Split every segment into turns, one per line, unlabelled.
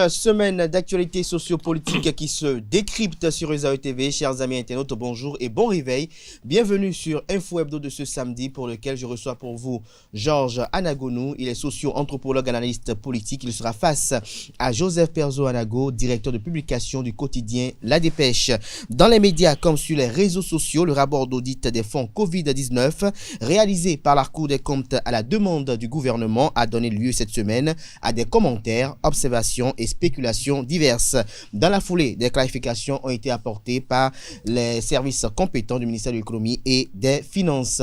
Une semaine d'actualité sociopolitique qui se décrypte sur Réseau TV. Chers amis internautes, bonjour et bon réveil. Bienvenue sur Info Hebdo de ce samedi pour lequel je reçois pour vous Georges Anagonou. Il est socio-anthropologue, analyste politique. Il sera face à Joseph Perzo Anago, directeur de publication du quotidien La Dépêche. Dans les médias comme sur les réseaux sociaux, le rapport d'audit des fonds Covid-19 réalisé par la Cour des comptes à la demande du gouvernement a donné lieu cette semaine à des commentaires, observations et spéculations diverses. Dans la foulée, des clarifications ont été apportées par les services compétents du ministère de l'économie et des finances.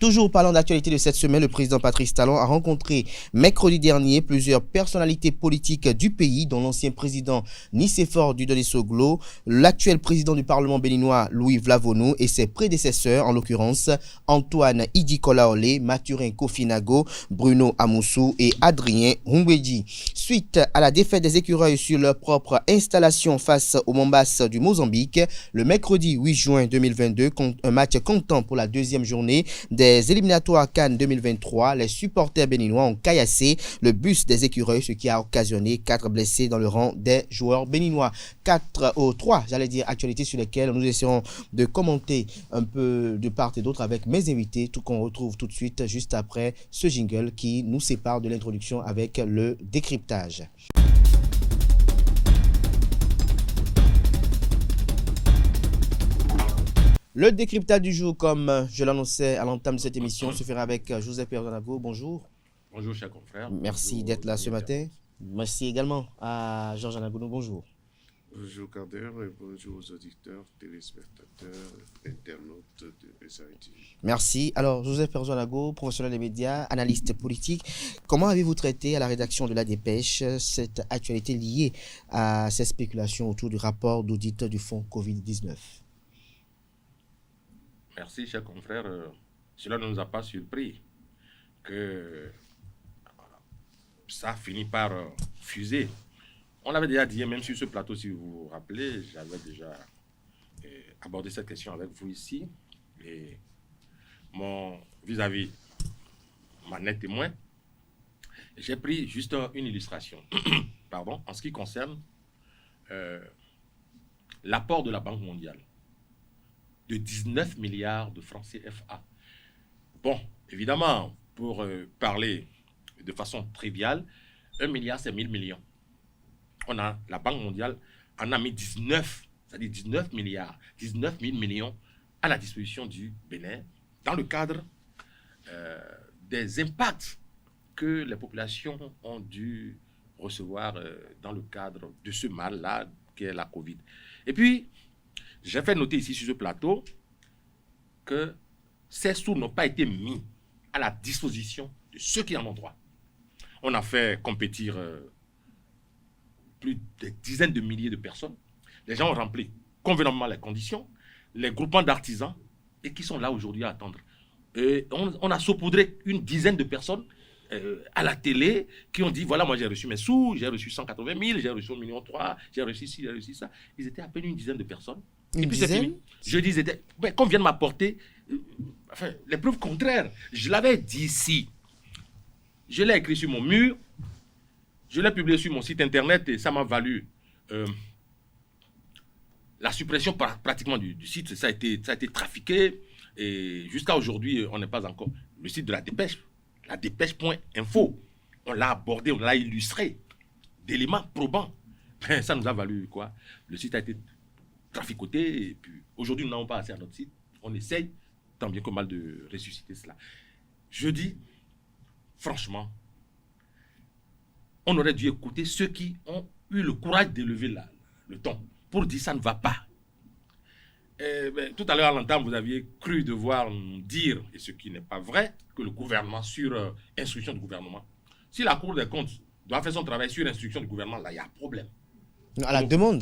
Toujours parlant d'actualité de cette semaine, le président Patrice Talon a rencontré mercredi dernier plusieurs personnalités politiques du pays, dont l'ancien président Nicéphore Dieudonné-Soglo, l'actuel président du Parlement béninois Louis Vlavonou et ses prédécesseurs, en l'occurrence Antoine Idi-Kolaolé, Mathurin Kofinago, Bruno Amoussou et Adrien Hungweji. Suite à la défaite des écureuils sur leur propre installation face au Mombas du Mozambique, le mercredi 8 juin 2022, un match comptant pour la deuxième journée des éliminatoires Cannes 2023, les supporters béninois ont caillassé le bus des écureuils, ce qui a occasionné 4 blessés dans le rang des joueurs béninois. 3 actualités sur lesquelles nous essaierons de commenter un peu de part et d'autre avec mes invités, tout qu'on retrouve tout de suite juste après ce jingle qui nous sépare de l'introduction avec le décryptage. Le décryptage du jour, comme je l'annonçais à l'entame de cette émission, se fera avec Joseph Perzo Anago. Bonjour.
Bonjour, chers confrères.
Merci d'être là ce matin. Merci également à Georges Anagonou. Bonjour.
Bonjour Kader et bonjour aux auditeurs, téléspectateurs, internautes de SAIT.
Merci. Alors, Joseph Perzo Anago, professionnel des médias, analyste politique, comment avez-vous traité à la rédaction de La Dépêche cette actualité liée à ces spéculations autour du rapport d'audit du fonds Covid-19 ?
Merci, chers confrères. Cela ne nous a pas surpris que ça finit par fuser. On l'avait déjà dit, même sur ce plateau, si vous vous rappelez, j'avais déjà abordé cette question avec vous ici. Et mon vis-à-vis, ma net témoin, j'ai pris juste une illustration pardon, en ce qui concerne l'apport de la Banque mondiale de 19 milliards de francs CFA. Bon, évidemment, pour parler de façon triviale, 1 milliard, c'est 1000 millions. La Banque mondiale en a mis 19, c'est-à-dire 19 milliards, 19 000 millions à la disposition du Bénin dans le cadre des impacts que les populations ont dû recevoir dans le cadre de ce mal-là qu'est la Covid. Et puis, j'ai fait noter ici sur ce plateau que ces sous n'ont pas été mis à la disposition de ceux qui en ont droit. On a fait compétir plus de dizaines de milliers de personnes. Les gens ont rempli convenablement les conditions, les groupements d'artisans, et qui sont là aujourd'hui à attendre. Et on a saupoudré une dizaine de personnes à la télé qui ont dit, voilà, moi j'ai reçu mes sous, j'ai reçu 180 000, j'ai reçu 1,3 million, j'ai reçu ci, j'ai reçu ça. Ils étaient à peine une dizaine de personnes. Et puis c'est fini. Je disais, qu'on vient de m'apporter les preuves contraires. Je l'avais dit ici. Je l'ai écrit sur mon mur. Je l'ai publié sur mon site internet et ça m'a valu la suppression pratiquement du site. Ça a été trafiqué et jusqu'à aujourd'hui, on n'est pas encore. Le site de La Dépêche, ladépêche.info, on l'a abordé, on l'a illustré d'éléments probants. Ça nous a valu quoi? Le site a été traficoté et puis aujourd'hui nous n'avons pas assez à notre site. On essaye tant bien que mal de ressusciter cela. Je dis franchement, on aurait dû écouter ceux qui ont eu le courage d'élever le ton pour dire ça ne va pas. Tout à l'heure à l'entame, vous aviez cru devoir dire, et ce qui n'est pas vrai, que le gouvernement, sur instruction du gouvernement, si la Cour des comptes doit faire son travail sur instruction du gouvernement, là il y a un problème.
À la demande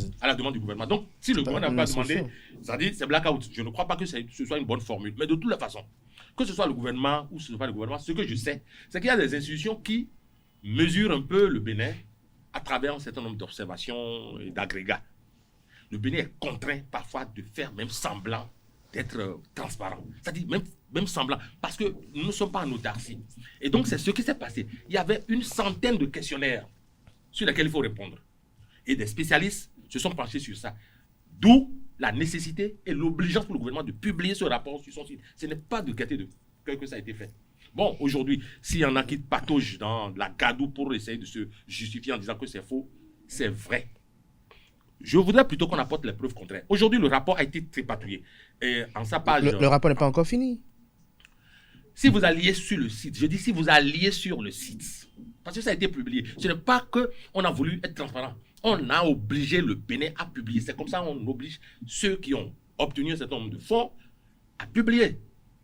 du gouvernement. Donc, si le gouvernement n'a pas demandé, ça dit c'est blackout. Je ne crois pas que ce soit une bonne formule. Mais de toutes les façons, que ce soit le gouvernement ou ce soit le gouvernement, ce que je sais, c'est qu'il y a des institutions qui mesurent un peu le Bénin à travers un certain nombre d'observations et d'agrégats. Le Bénin est contraint parfois de faire même semblant d'être transparent. C'est-à-dire même semblant, parce que nous ne sommes pas en autarcie. Et donc, c'est ce qui s'est passé. Il y avait une centaine de questionnaires sur lesquelles il faut répondre. Et des spécialistes se sont penchés sur ça. D'où la nécessité et l'obligeance pour le gouvernement de publier ce rapport sur son site. Ce n'est pas de gaieté de cœur que ça a été fait. Bon, aujourd'hui, s'il y en a qui pataugent dans la gadoue pour essayer de se justifier en disant que c'est faux, c'est vrai. Je voudrais plutôt qu'on apporte les preuves contraires. Aujourd'hui, le rapport a été tripatouillé. Et en sa page...
Le rapport n'est pas encore fini.
Si vous alliez sur le site, je dis si vous alliez sur le site, parce que ça a été publié, ce n'est pas qu'on a voulu être transparent. On a obligé le Bénin à publier. C'est comme ça qu'on oblige ceux qui ont obtenu un certain nombre de fonds à publier.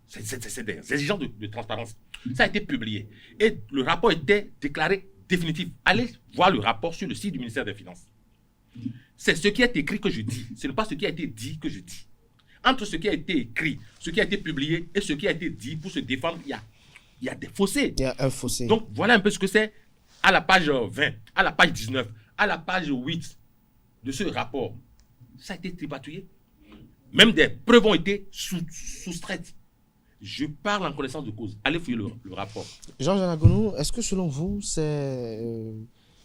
C'est des exigences de transparence. Ça a été publié. Et le rapport était déclaré définitif. Allez voir le rapport sur le site du ministère des Finances. C'est ce qui est écrit que je dis. Ce n'est pas ce qui a été dit que je dis. Entre ce qui a été écrit, ce qui a été publié et ce qui a été dit pour se défendre, il y a des fossés.
Il y a un fossé.
Donc, voilà un peu ce que c'est à la page 20, à la page 19, à la page 8 de ce rapport. Ça a été tripatouillé. Même des preuves ont été soustraites. Je parle en connaissance de cause. Allez fouiller le rapport.
Georges Anagonu, est-ce que selon vous, ces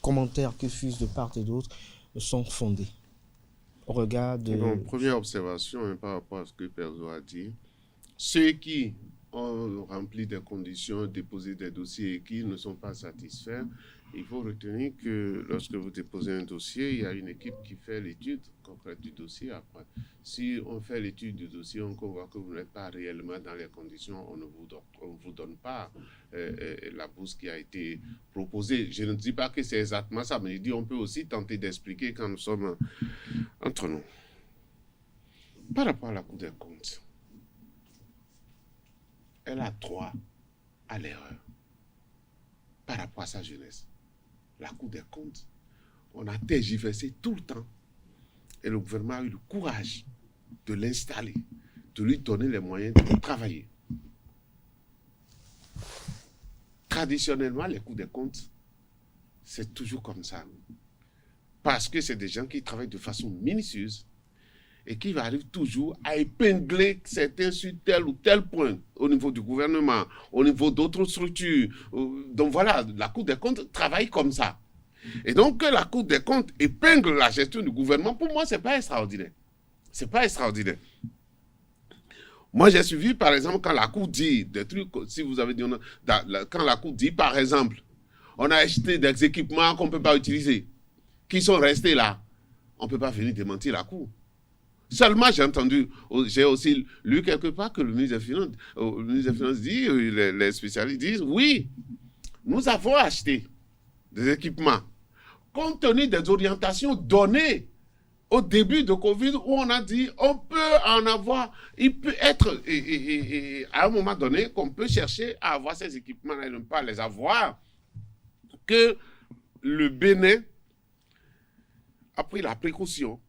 commentaires que fusent de part et d'autre sont fondés au regard de...
Bon, première observation par rapport à ce que Perzo a dit. Ceux qui ont rempli des conditions, déposé des dossiers et qui ne sont pas satisfaits, il faut retenir que lorsque vous déposez un dossier, il y a une équipe qui fait l'étude concrète du dossier après. Si on fait l'étude du dossier, on voit que vous n'êtes pas réellement dans les conditions, on ne vous donne pas la bourse qui a été proposée. Je ne dis pas que c'est exactement ça, mais je dis on peut aussi tenter d'expliquer quand nous sommes entre nous. Par rapport à la Cour des comptes, elle a droit à l'erreur par rapport à sa jeunesse. La Cour des comptes, on a tergiversé tout le temps et le gouvernement a eu le courage de l'installer, de lui donner les moyens de travailler. Traditionnellement, les Cours des comptes, c'est toujours comme ça. Parce que c'est des gens qui travaillent de façon minutieuse et qui arrivent toujours à épingler certains sur tel ou tel point au niveau du gouvernement, au niveau d'autres structures. Donc voilà, la Cour des comptes travaille comme ça. Et donc que la Cour des comptes épingle la gestion du gouvernement, pour moi, ce n'est pas extraordinaire. Ce n'est pas extraordinaire. Moi, j'ai suivi, par exemple, quand la Cour dit des trucs, si vous avez dit, quand la Cour dit, par exemple, on a acheté des équipements qu'on ne peut pas utiliser, qui sont restés là, on ne peut pas venir démentir la Cour. Seulement, j'ai aussi lu quelque part que le ministre des Finances dit, les spécialistes disent, oui, nous avons acheté des équipements compte tenu des orientations données au début de Covid où on a dit, on peut en avoir, il peut être, à un moment donné, qu'on peut chercher à avoir ces équipements et ne pas les avoir, que le Bénin a pris la précaution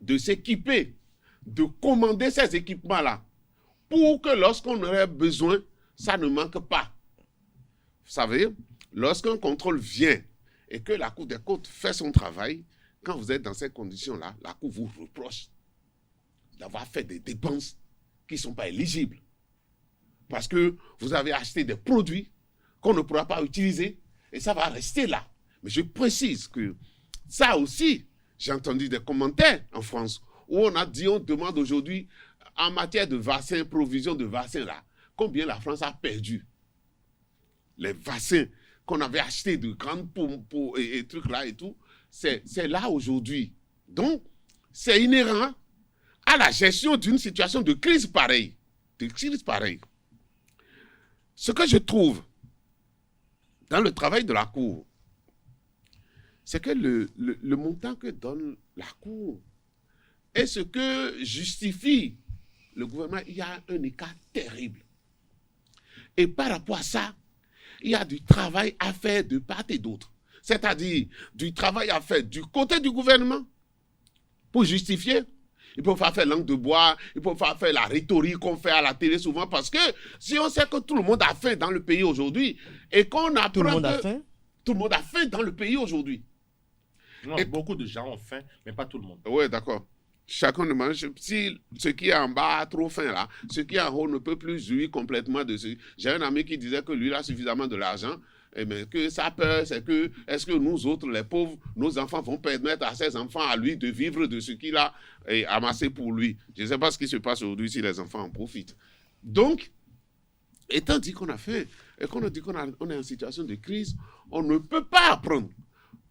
de s'équiper, de commander ces équipements-là, pour que lorsqu'on aurait besoin, ça ne manque pas. Vous savez, lorsqu'un contrôle vient et que la Cour des comptes fait son travail, quand vous êtes dans ces conditions-là, la Cour vous reproche d'avoir fait des dépenses qui ne sont pas éligibles. Parce que vous avez acheté des produits qu'on ne pourra pas utiliser et ça va rester là. Mais je précise que ça aussi, j'ai entendu des commentaires en France où on a dit, on demande aujourd'hui, en matière de vaccins, provision de vaccins là, combien la France a perdu. Les vaccins qu'on avait achetés de grandes pompes et trucs là et tout, c'est là aujourd'hui. Donc, c'est inhérent à la gestion d'une situation de crise pareille. Ce que je trouve dans le travail de la Cour, c'est que le montant que donne la Cour est ce que justifie le gouvernement. Il y a un écart terrible. Et par rapport à ça, il y a du travail à faire de part et d'autre. C'est-à-dire du travail à faire du côté du gouvernement pour justifier. Ils peuvent faire langue de bois, ils peuvent faire la rhétorique qu'on fait à la télé souvent, parce que si on sait que tout le monde a faim dans le pays aujourd'hui et qu'on apprend
Tout le monde a faim?
Tout le monde a faim dans le pays aujourd'hui.
Non,
Et
beaucoup de gens ont faim, mais pas tout le monde.
Oui, d'accord. Chacun ne mange. Si ce qui est en bas a trop faim là, ce qui est en haut ne peut plus jouir complètement de ce. J'ai un ami qui disait que lui, il a suffisamment de l'argent mais que sa peur, c'est que, est-ce que nous autres, les pauvres, nos enfants vont permettre à ses enfants, à lui, de vivre de ce qu'il a amassé pour lui. Je ne sais pas ce qui se passe aujourd'hui si les enfants en profitent. Donc, étant dit qu'on a fait, et qu'on a dit qu'on est en situation de crise, on ne peut pas apprendre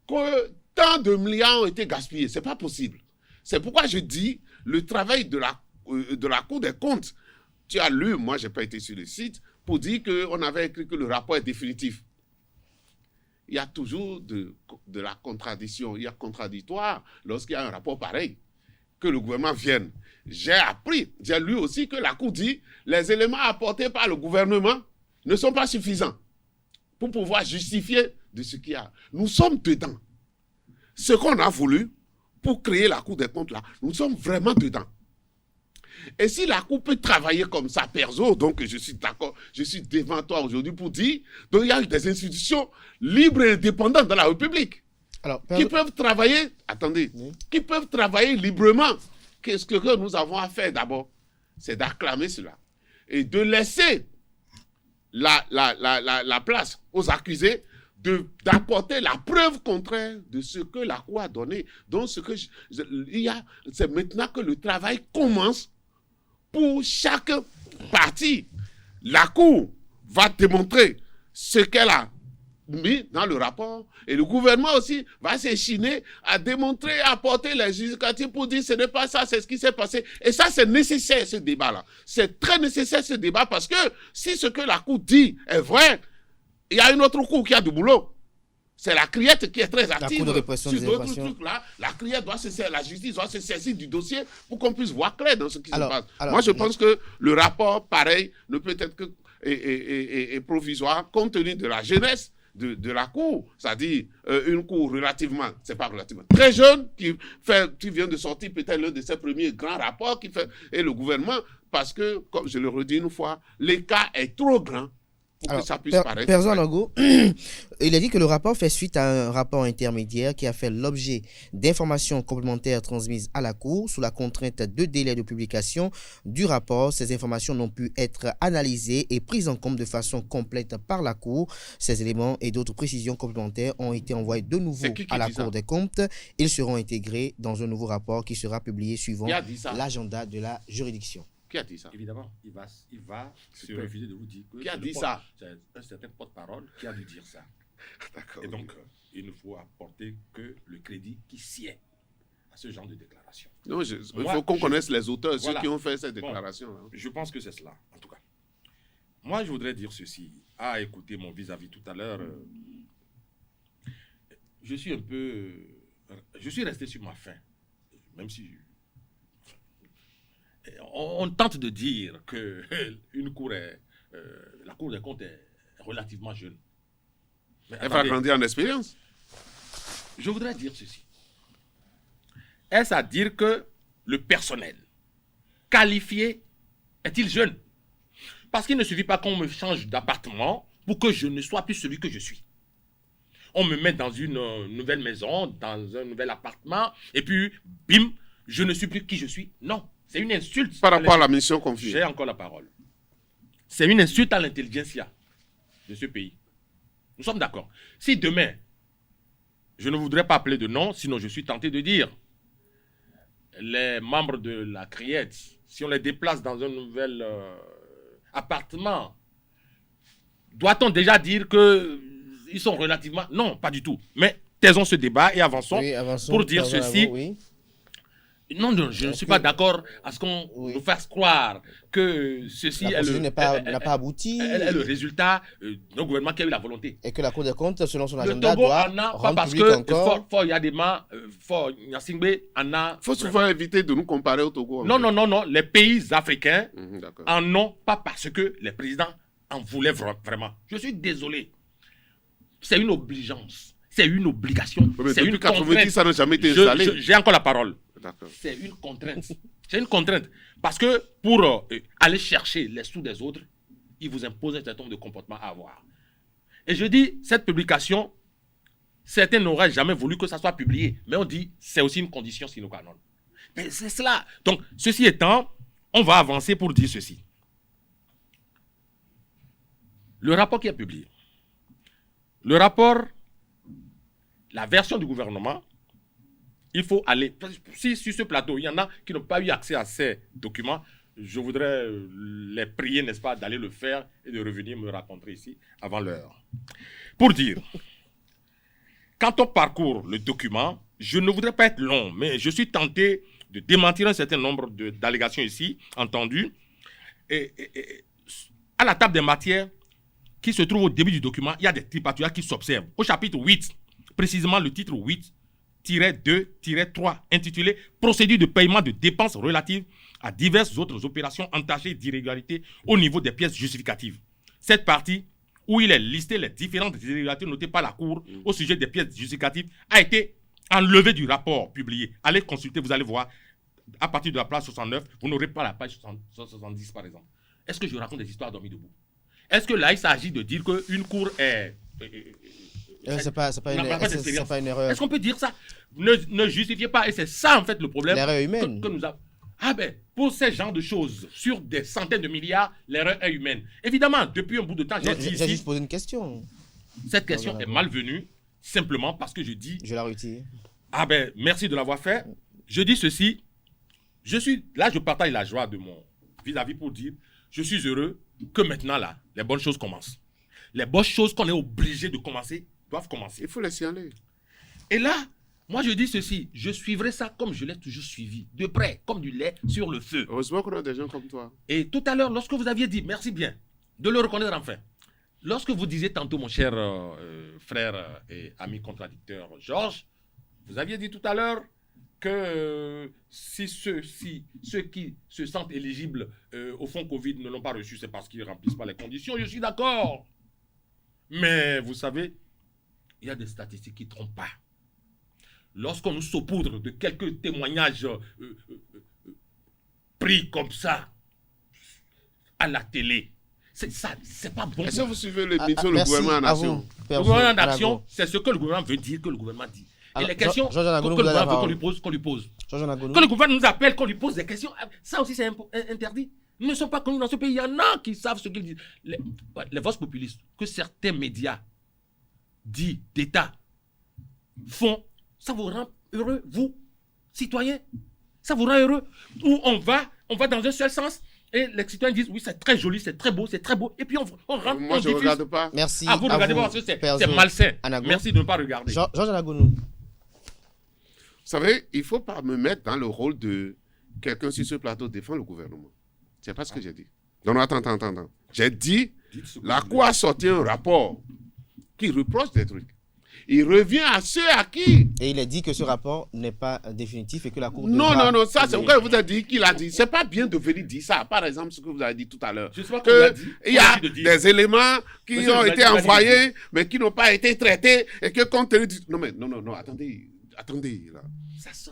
que tant de milliards ont été gaspillés. Ce n'est pas possible. C'est pourquoi je dis, le travail de la Cour des comptes, tu as lu, moi je n'ai pas été sur le site, pour dire qu'on avait écrit que le rapport est définitif. Il y a toujours de la contradiction, il y a contradictoire lorsqu'il y a un rapport pareil, que le gouvernement vienne. J'ai appris, j'ai lu aussi que la Cour dit les éléments apportés par le gouvernement ne sont pas suffisants pour pouvoir justifier de ce qu'il y a. Nous sommes dedans. Ce qu'on a voulu pour créer la Cour des comptes là, nous sommes vraiment dedans. Et si la Cour peut travailler comme ça, perso, donc je suis d'accord, je suis devant toi aujourd'hui pour dire qu'il y a des institutions libres et indépendantes dans la République qui peuvent travailler, qui peuvent travailler librement. Qu'est-ce que nous avons à faire d'abord? C'est d'acclamer cela et de laisser la place aux accusés d'apporter la preuve contraire de ce que la Cour a donné. Donc, c'est maintenant que le travail commence pour chaque partie. La Cour va démontrer ce qu'elle a mis dans le rapport et le gouvernement aussi va s'échiner à démontrer, à apporter les justificatifs pour dire ce n'est pas ça, c'est ce qui s'est passé. Et ça, c'est nécessaire, ce débat-là. C'est très nécessaire, ce débat, parce que si ce que la Cour dit est vrai, il y a une autre Cour qui a du boulot. C'est la criette qui est très active.
La Cour de répression des
d'autres
infractions.
trucs là, la criette doit se saisir, la justice doit se saisir du dossier pour qu'on puisse voir clair dans ce qui se passe. Moi, je pense que le rapport, pareil, ne peut être que provisoire compte tenu de la jeunesse de la Cour. C'est-à-dire une Cour relativement, c'est pas relativement, très jeune, qui vient de sortir peut-être l'un de ses premiers grands rapports, et le gouvernement, parce que, comme je le redis une fois, l'écart est trop grand pour que ça puisse paraître.
Perzo Anago, il a dit que le rapport fait suite à un rapport intermédiaire qui a fait l'objet d'informations complémentaires transmises à la Cour sous la contrainte de délai de publication du rapport. Ces informations n'ont pu être analysées et prises en compte de façon complète par la Cour. Ces éléments et d'autres précisions complémentaires ont été envoyés de nouveau à la Cour des comptes. Ils seront intégrés dans un nouveau rapport qui sera publié suivant l'agenda de la juridiction.
Qui a dit ça?
Évidemment, il va se refuser de vous dire que
qui a dit ça?
C'est un certain porte-parole qui a dû dire ça.
D'accord.
Et donc, il ne faut apporter que le crédit qui sied à ce genre de déclaration.
Non, il faut qu'on connaisse les auteurs, ceux qui ont fait cette déclaration.
Bon, je pense que c'est cela, en tout cas. Moi, je voudrais dire ceci. À écouter mon vis-à-vis tout à l'heure, je suis resté sur ma faim, même si... On tente de dire que la Cour des comptes est relativement jeune. Mais
elle va grandir en expérience.
Je voudrais dire ceci. Est-ce à dire que le personnel qualifié est-il jeune? Parce qu'il ne suffit pas qu'on me change d'appartement pour que je ne sois plus celui que je suis. On me met dans une nouvelle maison, dans un nouvel appartement, et puis, bim, je ne suis plus qui je suis. Non. C'est une insulte.
Par rapport à la mission confiée.
J'ai encore la parole. C'est une insulte à l'intelligentsia de ce pays. Nous sommes d'accord. Si demain, je ne voudrais pas appeler de nom, sinon je suis tenté de dire, les membres de la criette, si on les déplace dans un nouvel appartement, doit-on déjà dire qu'ils sont relativement... Non, pas du tout. Mais taisons ce débat et avançons, pour dire ceci. Non, je ne suis pas d'accord à ce qu'on nous fasse croire que ceci
n'a pas abouti.
Est le résultat d'un gouvernement qui a eu la volonté.
Et que la Cour des comptes, selon son
le
agenda,
Togo
doit
en a,
rendre
parce
public
que
encore.
Fort Yadema, Fort Nyasingbe en a...
Il faut souvent éviter de nous comparer au Togo.
Non. Les pays africains en ont pas parce que les présidents en voulaient vraiment. Je suis désolé. C'est une obligeance. C'est une obligation. C'est une
90, ça n'a jamais été installé.
J'ai encore la parole. C'est une contrainte. C'est une contrainte. Parce que pour aller chercher les sous des autres, il vous impose un certain nombre de comportements à avoir. Et je dis, cette publication, certains n'auraient jamais voulu que ça soit publié. Mais on dit, c'est aussi une condition sine qua non. Mais c'est cela. Donc, ceci étant, on va avancer pour dire ceci. Le rapport qui est publié Le rapport, la version du gouvernement, il faut aller... Si sur ce plateau, il y en a qui n'ont pas eu accès à ces documents, je voudrais les prier, n'est-ce pas, d'aller le faire et de revenir me raconter ici avant l'heure. Pour dire, quand on parcourt le document, je ne voudrais pas être long, mais je suis tenté de démentir un certain nombre d'allégations ici, entendues. Et à la table des matières qui se trouve au début du document, il y a des tripatouillards qui s'observent. Au chapitre 8, précisément le titre 8-2-3, intitulé « Procédure de paiement de dépenses relatives à diverses autres opérations entachées d'irrégularités au niveau des pièces justificatives ». Cette partie, où il est listé les différentes irrégularités notées par la Cour au sujet des pièces justificatives, a été enlevée du rapport publié. Allez consulter, vous allez voir, à partir de la page 69, vous n'aurez pas la page 70 par exemple. Est-ce que je raconte des histoires dormies debout? Est-ce que là, il s'agit de dire qu'une Cour est...
C'est pas une erreur.
Est-ce qu'on peut dire ça? Ne justifiez pas. Et c'est ça, en fait, le problème.
L'erreur humaine.
Que nous avons. Ah ben, pour ce genre de choses, sur des centaines de milliards, l'erreur est humaine. Évidemment, depuis un bout de temps, j'ai dit ici...
J'ai juste posé une question.
Cette question est malvenue, simplement parce que je dis...
Je la retire.
Ah ben, merci de l'avoir fait. Je dis ceci. Là, je partage la joie de mon vis-à-vis pour dire, je suis heureux que maintenant, là, les bonnes choses commencent. Les bonnes choses qu'on est obligé de commencer doivent commencer.
Il faut les signaler.
Et là, moi je dis ceci, je suivrai ça comme je l'ai toujours suivi, de près, comme du lait sur le feu.
Heureusement qu'on a des gens comme toi.
Et tout à l'heure, lorsque vous aviez dit, merci bien, de le reconnaître enfin, lorsque vous disiez tantôt, mon cher frère et ami contradicteur Georges, vous aviez dit tout à l'heure que si ceux qui se sentent éligibles au fonds Covid ne l'ont pas reçu, c'est parce qu'ils ne remplissent pas les conditions. Je suis d'accord. Mais vous savez, il y a des statistiques qui ne trompent pas. Lorsqu'on nous saupoudre de quelques témoignages pris comme ça à la télé, c'est pas bon.
Est-ce que vous suivez l'émission Le gouvernement en action?
Le gouvernement en action, c'est ce que le gouvernement veut dire que le gouvernement dit. Et les questions que le gouvernement veut qu'on lui pose. Que le gouvernement nous appelle, qu'on lui pose des questions. Ça aussi, c'est interdit. Ils ne sont pas connus dans ce pays. Il y en a qui savent ce qu'ils disent. Les voix populistes que certains médias dits d'État font, ça vous rend heureux, vous, citoyens? Ça vous rend heureux? Ou on va dans un seul sens et les citoyens disent oui, c'est très joli, c'est très beau, et puis on rentre.
Moi, je ne regarde pas.
Merci.
Ah, vous ne regardez pas parce que c'est malsain. Merci de ne pas regarder.
Georges Anagounou.
Vous savez, il ne faut pas me mettre dans le rôle de quelqu'un sur ce plateau défend le gouvernement. C'est pas ce que j'ai dit. Non, attends. J'ai dit, la Cour a sorti un rapport qui reproche des trucs. Il revient à ceux à qui...
Et il a dit que ce rapport n'est pas définitif et que la Cour...
Non, ça c'est pourquoi je vous ai dit qu'il a dit. C'est pas bien de venir dire ça. Par exemple, ce que vous avez dit tout à l'heure. Il y a des éléments qui ont été envoyés, mais qui n'ont pas été traités et que compte tenu du... Non, attendez. Là.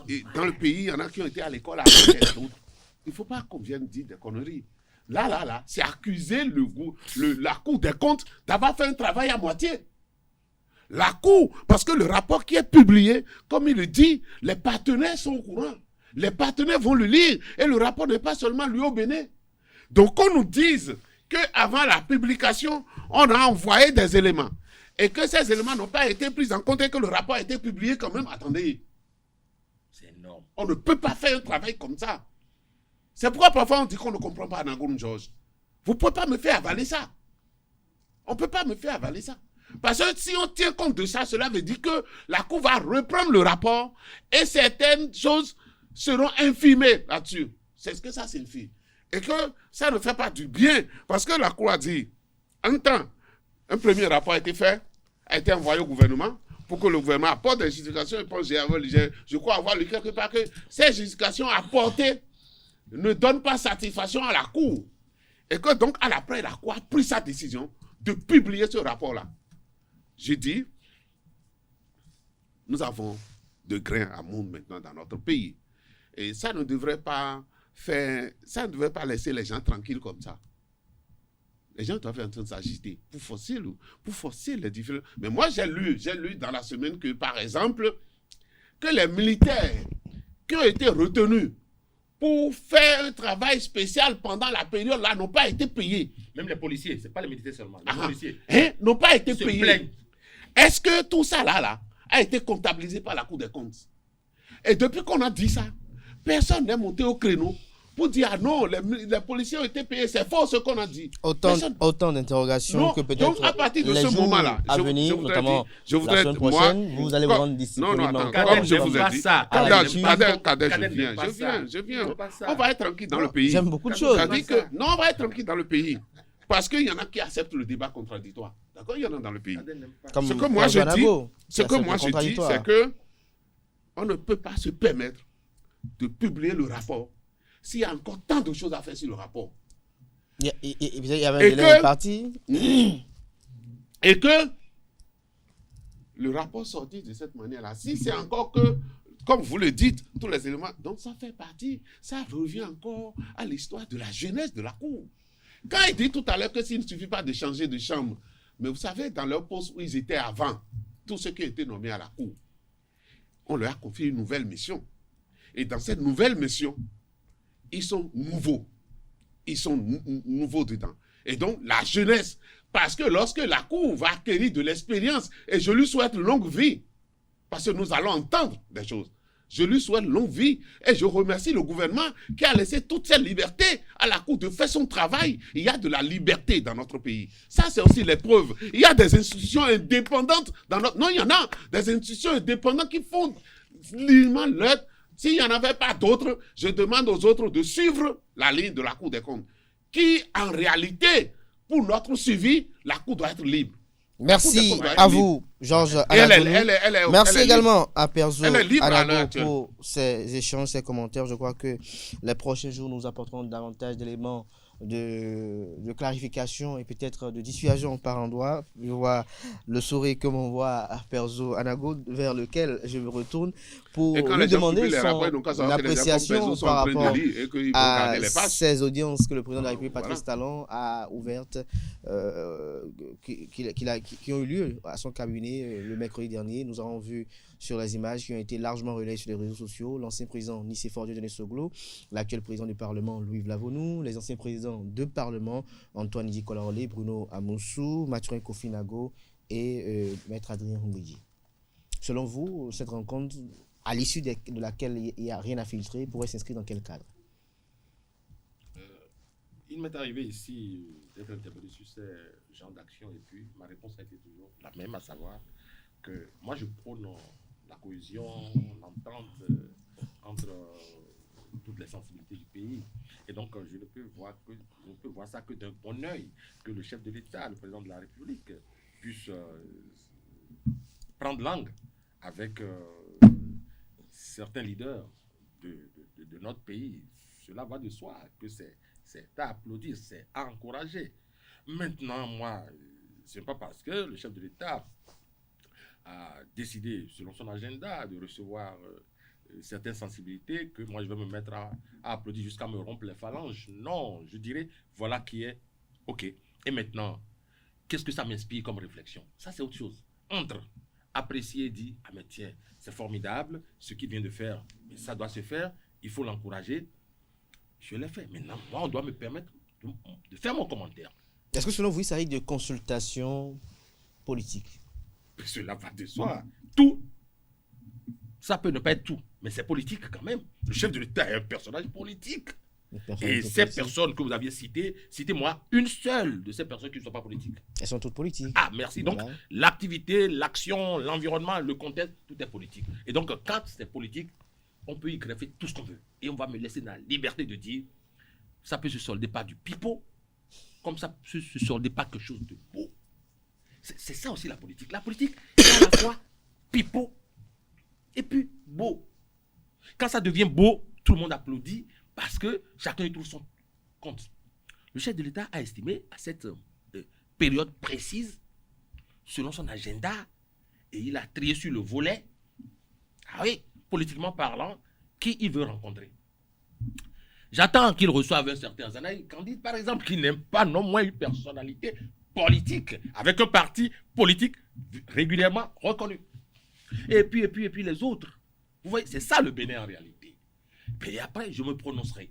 Et dans le pays, il y en a qui ont été à l'école après les autres. Il ne faut pas qu'on vienne dire des conneries. Là, c'est accuser la Cour des comptes d'avoir fait un travail à moitié. La Cour, parce que le rapport qui est publié, comme il le dit, les partenaires sont au courant. Les partenaires vont le lire et le rapport n'est pas seulement lui au Bénin. Donc qu'on nous dise qu'avant la publication, on a envoyé des éléments et que ces éléments n'ont pas été pris en compte et que le rapport a été publié quand même. Attendez.
C'est énorme.
On ne peut pas faire un travail comme ça. C'est pourquoi parfois on dit qu'on ne comprend pas Anagounou Georges. Vous ne pouvez pas me faire avaler ça. On ne peut pas me faire avaler ça. Parce que si on tient compte de ça, cela veut dire que la Cour va reprendre le rapport et certaines choses seront infimées là-dessus. C'est ce que ça signifie. Et que ça ne fait pas du bien. Parce que la Cour a dit, un temps, un premier rapport a été fait, a été envoyé au gouvernement pour que le gouvernement apporte des justifications. Je crois avoir lu quelque part que ces justifications apportées ne donnent pas satisfaction à la Cour. Et que donc, à l'après, la Cour a pris sa décision de publier ce rapport-là. J'ai dit, nous avons de grains à moudre maintenant dans notre pays. Et ça ne devrait pas laisser les gens tranquilles comme ça. Les gens doivent être en train de s'agiter pour forcer les différents... Mais moi, j'ai lu dans la semaine que, par exemple, que les militaires qui ont été retenus pour faire un travail spécial pendant la période-là n'ont pas été payés.
Même les policiers, ce n'est pas les militaires seulement. Les policiers
n'ont pas été payés. Est-ce que tout ça là a été comptabilisé par la Cour des comptes? Et depuis qu'on a dit ça, personne n'est monté au créneau pour dire ah non, les policiers ont été payés. C'est faux ce qu'on a dit.
Autant d'interrogations que peut-être
donc à partir de
les
ce
jours
moment-là,
à venir, notamment la semaine prochaine, vous allez vous rendre disponible.
Comme je vous ai dit, je viens. On va être tranquille dans le pays.
J'aime beaucoup de choses.
Non, on va être tranquille dans le pays. Parce qu'il y en a qui acceptent le débat contradictoire. D'accord? Il y en a dans le pays. Ce que moi je dis, c'est que on ne peut pas se permettre de publier le rapport s'il y a encore tant de choses à faire sur le rapport.
Il y avait un délai imparti.
Et que le rapport sorti de cette manière-là, si c'est encore que, comme vous le dites, tous les éléments, donc ça fait partie, ça revient encore à l'histoire de la jeunesse de la Cour. Quand il dit tout à l'heure que s'il ne suffit pas de changer de chambre, mais vous savez, dans leur poste où ils étaient avant, tous ceux qui étaient nommés à la Cour, on leur a confié une nouvelle mission. Et dans cette nouvelle mission, ils sont nouveaux. Ils sont nouveaux dedans. Et donc, la jeunesse, parce que lorsque la Cour va acquérir de l'expérience, et je lui souhaite longue vie, parce que nous allons entendre des choses, je lui souhaite longue vie, et je remercie le gouvernement qui a laissé toute cette liberté à la Cour de faire son travail. Il y a de la liberté dans notre pays. Ça, c'est aussi l'épreuve. Il y a des institutions indépendantes dans notre... Non, il y en a des institutions indépendantes qui font librement leur... S'il n'y en avait pas d'autres, je demande aux autres de suivre la ligne de la Cour des comptes. Qui, en réalité, pour notre suivi, la Cour doit être libre.
Merci à vous, Georges Anago. Merci également à Perzo Anago pour ces échanges, ces commentaires. Je crois que les prochains jours nous apporteront davantage d'éléments de clarification et peut-être de dissuasion par endroit. Je vois le sourire que m'envoie à Perzo Anago, vers lequel je me retourne pour lui demander son appréciation par rapport à ces audiences que le président de la République, Patrice Talon, a ouvertes, qui ont eu lieu à son cabinet le mercredi dernier. Nous avons vu sur les images qui ont été largement relayées sur les réseaux sociaux l'ancien président Nicéphore Dieudonné Soglo, l'actuel président du Parlement Louis Vlavonou, les anciens présidents de Parlement Antoine Nicolas Orlé, Bruno Amoussou, Mathurin Kofi Nago et Maître Adrien Houngouidi. Selon vous, cette rencontre, à l'issue de laquelle il n'y a rien à filtrer, pourrait s'inscrire dans quel cadre?
Il m'est arrivé ici d'être interpellé sur ces genres d'action et puis ma réponse a été toujours la même, à savoir que moi je prône la cohésion, l'entente entre toutes les sensibilités du pays. Et donc je ne peux voir ça que d'un bon œil, que le chef de l'État, le président de la République, puisse prendre langue avec certains leaders de notre pays. Cela va de soi que c'est à applaudir, c'est à encourager. Maintenant, moi, ce n'est pas parce que le chef de l'État a décidé, selon son agenda, de recevoir certaines sensibilités que moi, je vais me mettre à applaudir jusqu'à me rompre les phalanges. Non, je dirais, voilà qui est OK. Et maintenant, qu'est-ce que ça m'inspire comme réflexion? Ça, c'est autre chose. Entre apprécier et dire, ah mais tiens, c'est formidable, ce qu'il vient de faire, mais ça doit se faire, il faut l'encourager. Je l'ai fait. Maintenant, moi, on doit me permettre de faire mon commentaire.
Est-ce que selon vous, il s'agit de consultation politique?
Cela va de soi. Tout, ça peut ne pas être tout, mais c'est politique quand même. Le chef de l'État est un personnage politique. Et ces personnes que vous aviez citées, citez-moi une seule de ces personnes qui ne sont pas politiques.
Elles sont toutes politiques.
Ah, merci. Donc, l'activité, l'action, l'environnement, le contexte, tout est politique. Et donc, quand c'est politique, on peut y greffer tout ce qu'on veut. Et on va me laisser la liberté de dire, ça peut se solder par du pipeau, comme ça peut se solder par quelque chose de beau. C'est ça aussi la politique. La politique, c'est à la fois pipeau et puis beau. Quand ça devient beau, tout le monde applaudit parce que chacun y trouve son compte. Le chef de l'État a estimé à cette période précise, selon son agenda, et il a trié sur le volet, ah oui, politiquement parlant, qui il veut rencontrer. J'attends qu'il reçoive un certain Zanaï Candide, par exemple, qui n'aime pas non moins une personnalité politique, avec un parti politique régulièrement reconnu. Et puis les autres. Vous voyez, c'est ça le Bénin en réalité. Et après, je me prononcerai.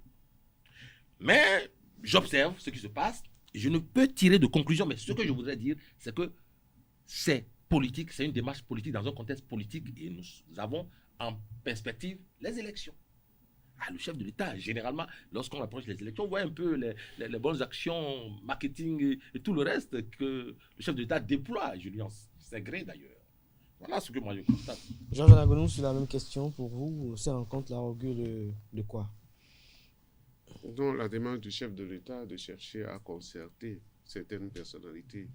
Mais j'observe ce qui se passe, et je ne peux tirer de conclusion, mais ce que je voudrais dire, c'est que c'est politique, c'est une démarche politique dans un contexte politique et nous avons en perspective les élections. Ah, le chef de l'État, généralement, lorsqu'on approche les élections, on voit un peu les bonnes actions, marketing et tout le reste que le chef de l'État déploie, Julien. C'est gré d'ailleurs. Voilà ce que moi je constate.
Georges Anagonu, c'est la même question pour vous. Ces rencontres là augurent de quoi?
Donc, la démarche du chef de l'État de chercher à concerter certaines personnalités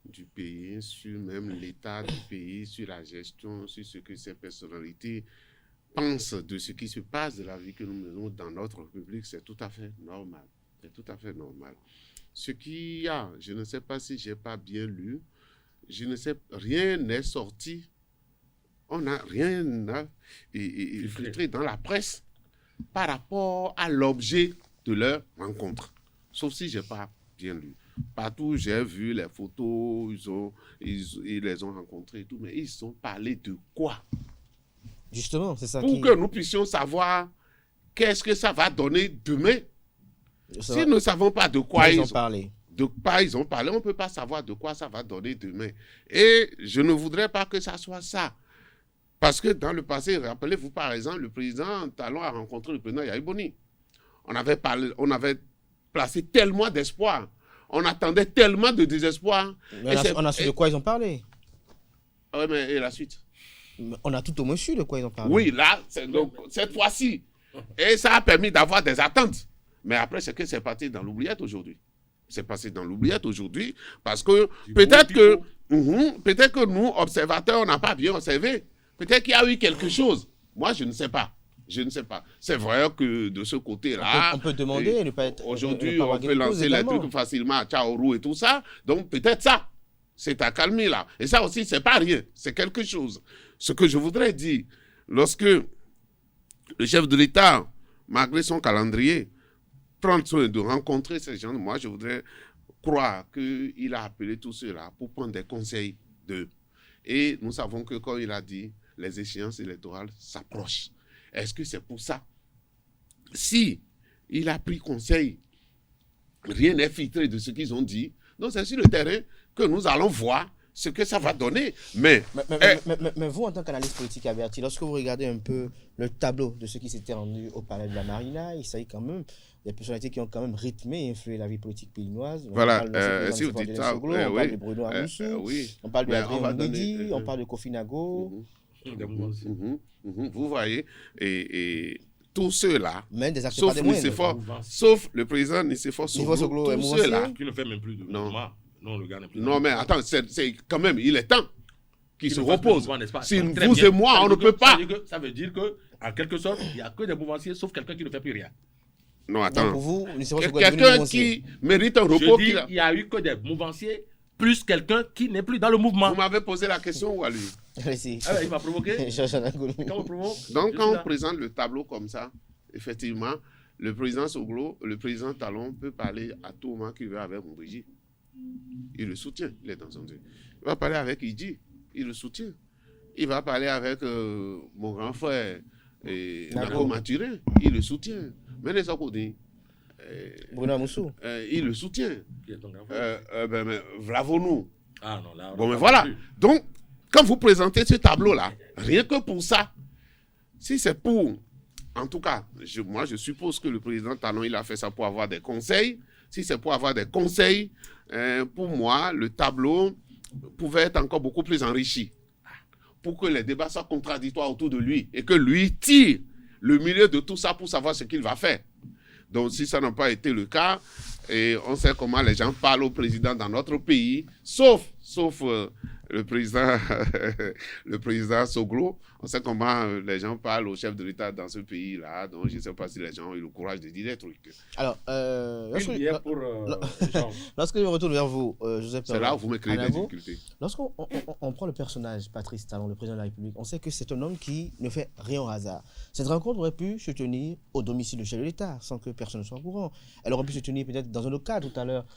du pays sur même l'état du pays, sur la gestion, sur ce que ces personnalités pensent de ce qui se passe, de la vie que nous menons dans notre République, c'est tout à fait normal. C'est tout à fait normal. Ce qu'il y a, je ne sais pas si je n'ai pas bien lu, je ne sais, rien n'est sorti, on n'a rien filtré dans la presse par rapport à l'objet de leur rencontre. Sauf si je n'ai pas bien lu. Partout, j'ai vu les photos, ils les ont rencontrés et tout, mais ils ont parlé de quoi?
Justement, c'est ça
pour que nous puissions savoir qu'est-ce que ça va donner demain. Si nous ne savons pas de quoi ils ont parlé, on ne peut pas savoir de quoi ça va donner demain. Et je ne voudrais pas que ça soit ça. Parce que dans le passé, rappelez-vous par exemple, le président Talon a rencontré le président Yahya Boni. On avait placé tellement d'espoir. On attendait tellement de désespoir.
Mais on a su de quoi ils ont parlé.
Oui, mais et la suite?
On a tout au moins su de quoi ils ont parlé.
Oui, là, donc, cette fois-ci. Et ça a permis d'avoir des attentes. Mais après, c'est que c'est parti dans l'oubliette aujourd'hui. C'est passé dans l'oubliette aujourd'hui parce que peut-être que nous, observateurs, on n'a pas bien observé. Peut-être qu'il y a eu quelque chose. Moi, je ne sais pas. Je ne sais pas. C'est vrai que de ce côté-là...
On peut demander et ne pas être...
Aujourd'hui, on peut lancer les trucs facilement à Tchaourou et tout ça. Donc, peut-être ça. C'est accalmie là. Et ça aussi, c'est pas rien. C'est quelque chose. Ce que je voudrais dire, lorsque le chef de l'État, malgré son calendrier, prend soin de rencontrer ces gens, moi, je voudrais croire qu'il a appelé tous ceux-là pour prendre des conseils d'eux. Et nous savons que, comme il a dit, les échéances électorales s'approchent. Est-ce que c'est pour ça? Si il a pris conseil, rien n'est filtré de ce qu'ils ont dit. Donc, c'est sur le terrain que nous allons voir ce que ça va donner. Mais
vous, en tant qu'analyste politique averti, lorsque vous regardez un peu le tableau de ce qui s'était rendu au palais de la Marina, il s'agit quand même des personnalités qui ont quand même rythmé et influé la vie politique péninoise.
Voilà, si vous dites ça,
on parle de Bruno Amoussou, on parle de Adrien Mbedi, on parle de Kofi Nago.
Vous voyez, et tous ceux-là, sauf le président Nicéphore Soglo, tous ceux-là
qui ne fait même plus de mouvement. Non, le gars n'est plus.
Non, mais attends, c'est quand même, il est temps qu'il se repose. Si vous et moi, on ne peut pas.
Ça veut dire que, en quelque sorte, il n'y a que des mouvanciers, sauf quelqu'un qui ne fait plus rien.
Non, attends.
Donc pour vous,
quelqu'un qui mérite un repos.
Je dis, il n'y a eu que des mouvanciers, plus quelqu'un qui n'est plus dans le mouvement.
Vous m'avez posé la question ou à lui?
Il m'a provoqué.
Donc, quand on présente le tableau comme ça, effectivement, le président Soglo, le président Talon peut parler à tout moment qu'il veut avec Mbouji. Il le soutient, il est dans son Dieu. Il va parler avec Idji, il le soutient. Il va parler avec mon grand frère, Nago Maturin, il le soutient. Mais les autres,
Bruno Amoussou,
il le soutient.
Qui est ton grand frère?
Vlavonou.
Ah non, là.
Bon, mais voilà. Donc, quand vous présentez ce tableau-là, rien que pour ça, si c'est pour, en tout cas, moi je suppose que le président Talon, il a fait ça pour avoir des conseils. Si c'est pour avoir des conseils, pour moi, le tableau pouvait être encore beaucoup plus enrichi pour que les débats soient contradictoires autour de lui et que lui tire le milieu de tout ça pour savoir ce qu'il va faire. Donc, si ça n'a pas été le cas, et on sait comment les gens parlent au président dans notre pays, sauf le président Soglo, on sait comment les gens parlent au chef de l'État dans ce pays-là, donc je ne sais pas si les gens ont eu le courage de dire des trucs.
Alors, lorsque je retourne vers vous, Joseph,
c'est là où vous me créez des difficultés.
Lorsqu'on prend le personnage Patrice Talon, le président de la République, on sait que c'est un homme qui ne fait rien au hasard. Cette rencontre aurait pu se tenir au domicile du chef de l'État, sans que personne ne soit au courant. Elle aurait pu se tenir peut-être dans un autre cadre. Tout à l'heure,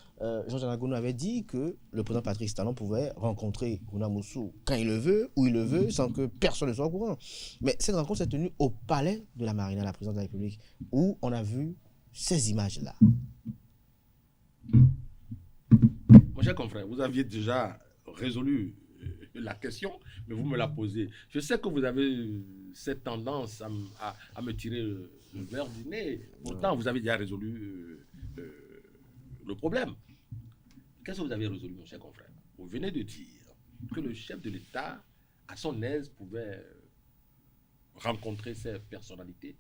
Georges Anagonu avait dit que le président Patrice Talon pouvait rencontrer Bruno Amoussou quand il le veut, où il le veut, sans que personne ne soit au courant. Mais cette rencontre s'est tenue au palais de la Marina, la présidence de la République, où on a vu ces images-là.
Mon cher confrère, vous aviez déjà résolu la question, mais vous me la posez. Je sais que vous avez cette tendance à me tirer le verre du nez. Pourtant, vous avez déjà résolu le problème. Qu'est-ce que vous avez résolu, mon cher confrère? Vous venez de dire que le chef de l'État, à son aise, pouvait rencontrer ces personnalités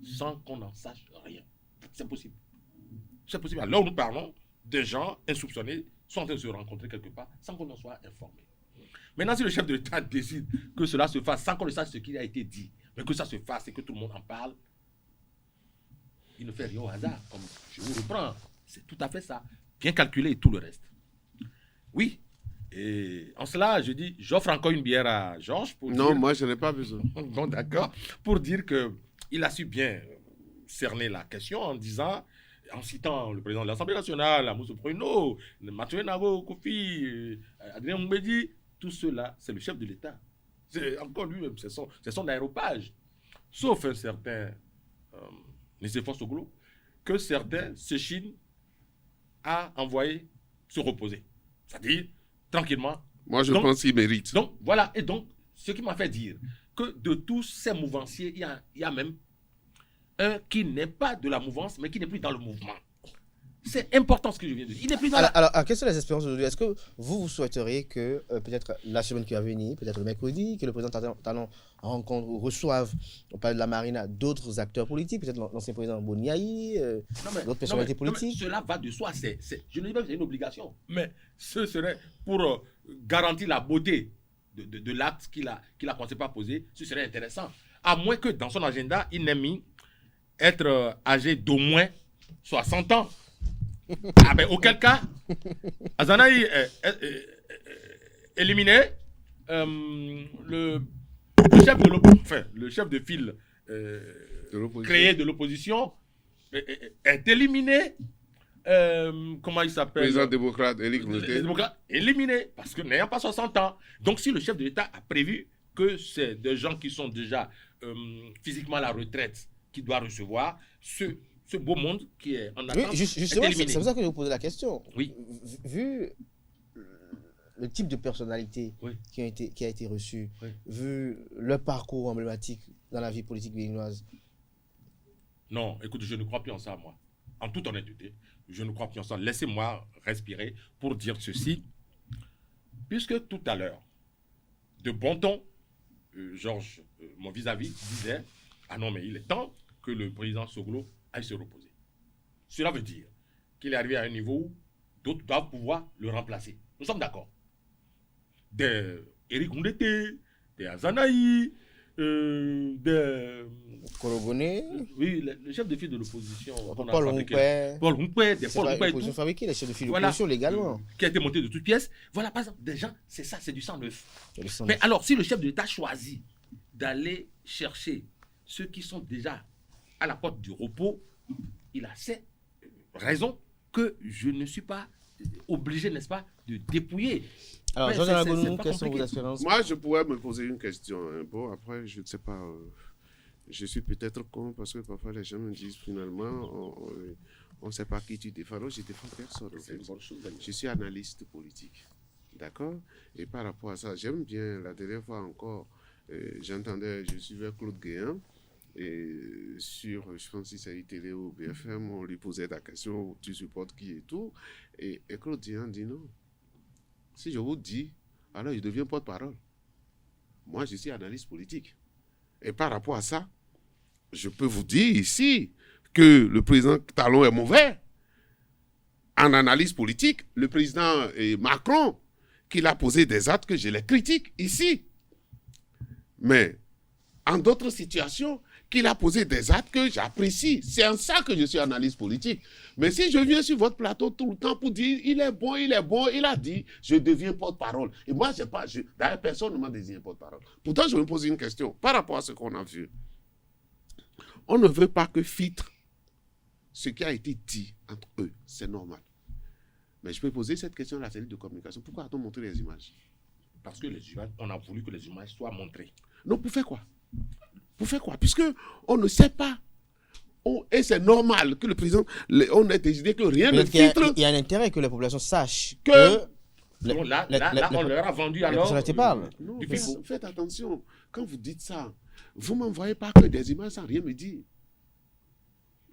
sans qu'on en sache rien. C'est possible. C'est possible. Alors nous parlons des gens insoupçonnés sont en train de se rencontrer quelque part sans qu'on en soit informé. Maintenant, si le chef de l'État décide que cela se fasse sans qu'on ne sache ce qui a été dit, mais que ça se fasse et que tout le monde en parle, il ne fait rien au hasard. Comme je vous reprends, c'est tout à fait ça. Bien calculé et tout le reste. Oui. Et en cela, je dis, j'offre encore une bière à Georges.
Non, moi, je n'ai pas besoin.
Bon, d'accord. Pour dire qu'il a su bien cerner la question en disant, en citant le président de l'Assemblée nationale, Moussa Pruno, Mathieu Nago, Kofi, Adrien Mbedi, tout cela, c'est le chef de l'État. C'est encore lui-même, c'est son aéropage. Sauf un certain Nicéphore Soglo, que certains s'échinent à envoyer se reposer. C'est-à-dire, tranquillement.
Moi, je pense qu'il mérite.
Donc, voilà. Et donc, ce qui m'a fait dire que de tous ces mouvanciers, il y a même un qui n'est pas de la mouvance, mais qui n'est plus dans le mouvement. C'est important ce que je viens de dire. Il n'est plus dans
alors, quelles sont les espérances aujourd'hui? Est-ce que vous souhaiteriez que, peut-être la semaine qui va venir, peut-être le mercredi, que le président Talon rencontre ou reçoive, on parle de la Marina, d'autres acteurs politiques, peut-être l'ancien président Boniaï, d'autres personnalités politiques?
Mais cela va de soi. Je ne dis pas que c'est une obligation, mais ce serait pour garantir la beauté de l'acte qu'il a pensé pas poser, ce serait intéressant. À moins que dans son agenda, il n'ait mis être âgé d'au moins 60 ans. Ah ben, auquel cas, Azanaï éliminé, le chef de file créé de l'opposition est éliminé. Comment il s'appelle?
Président démocrate, Éric
Mouté. Éliminé, parce que n'ayant pas 60 ans. Donc si le chef de l'État a prévu que c'est des gens qui sont déjà physiquement à la retraite qui doit recevoir ce beau monde qui est en attente.
Oui, justement, c'est pour ça que je vous posais la question.
Oui.
Vu le type de personnalité qui a été reçue, vu leur parcours emblématique dans la vie politique béninoise.
Non, écoute, je ne crois plus en ça, moi. En toute honnêteté, je ne crois plus en ça. Laissez-moi respirer pour dire ceci. Puisque tout à l'heure, de bon ton, Georges, mon vis-à-vis, disait « Ah non, mais il est temps que le président Soglo aille se reposer. » Cela veut dire qu'il est arrivé à un niveau où d'autres doivent pouvoir le remplacer. Nous sommes d'accord. Des Éric Ndete, des Azanaï, des...
Koloboné.
Oui, le chef de file de l'opposition.
Paul Humpé.
Paul Humpé, des Paul Humpé.
L'opposition fabriquée, les chefs de file de l'opposition légalement.
Qui a été monté de toutes pièces. Voilà, par exemple, des gens, c'est ça, c'est du sang neuf. Mais alors, si le chef de l'État choisit d'aller chercher ceux qui sont déjà à la porte du repos, il a cette raison que je ne suis pas obligé, n'est-ce pas, de dépouiller.
Alors, Georges Anagonu, quelles sont vos espérances?
Moi, je pourrais me poser une question. Bon, après, je ne sais pas. Je suis peut-être con parce que parfois les gens me disent finalement, on ne sait pas qui tu défends. Alors, je ne défends personne.
C'est une bonne chose.
Je suis analyste politique. D'accord? Et par rapport à ça, j'aime bien, la dernière fois encore, je suivais Claude Guéant. Et sur, je pense que c'est télé ou BFM, on lui posait la question, tu supportes qui et tout. Et Claude Guéant dit non. Si je vous dis, alors je deviens porte-parole. Moi, je suis analyste politique. Et par rapport à ça, je peux vous dire ici que le président Talon est mauvais. En analyse politique, le président Macron, qu'il a posé des actes que je les critique ici. Mais en d'autres situations, qu'il a posé des actes que j'apprécie. C'est en ça que je suis analyste politique. Mais si je viens sur votre plateau tout le temps pour dire il est bon, il a dit, je deviens porte-parole. Et moi, d'ailleurs, personne ne m'a désigné porte-parole. Pourtant, je me pose une question par rapport à ce qu'on a vu. On ne veut pas que filtre ce qui a été dit entre eux. C'est normal. Mais je peux poser cette question à la cellule de communication. Pourquoi a-t-on montré les images?
Parce que les images, on a voulu que les images soient montrées.
Non, pour faire quoi? Pour faire quoi? Puisque on ne sait pas. Et c'est normal que le président, on ait décidé que rien ne filtre.
Il y a un intérêt que la population sache que
Donc là, on leur a vendu alors.
personnalité parle.
Non,
Du
mais
Facebook.
faites attention. Quand vous dites ça, vous ne m'envoyez pas que des images sans rien me dire.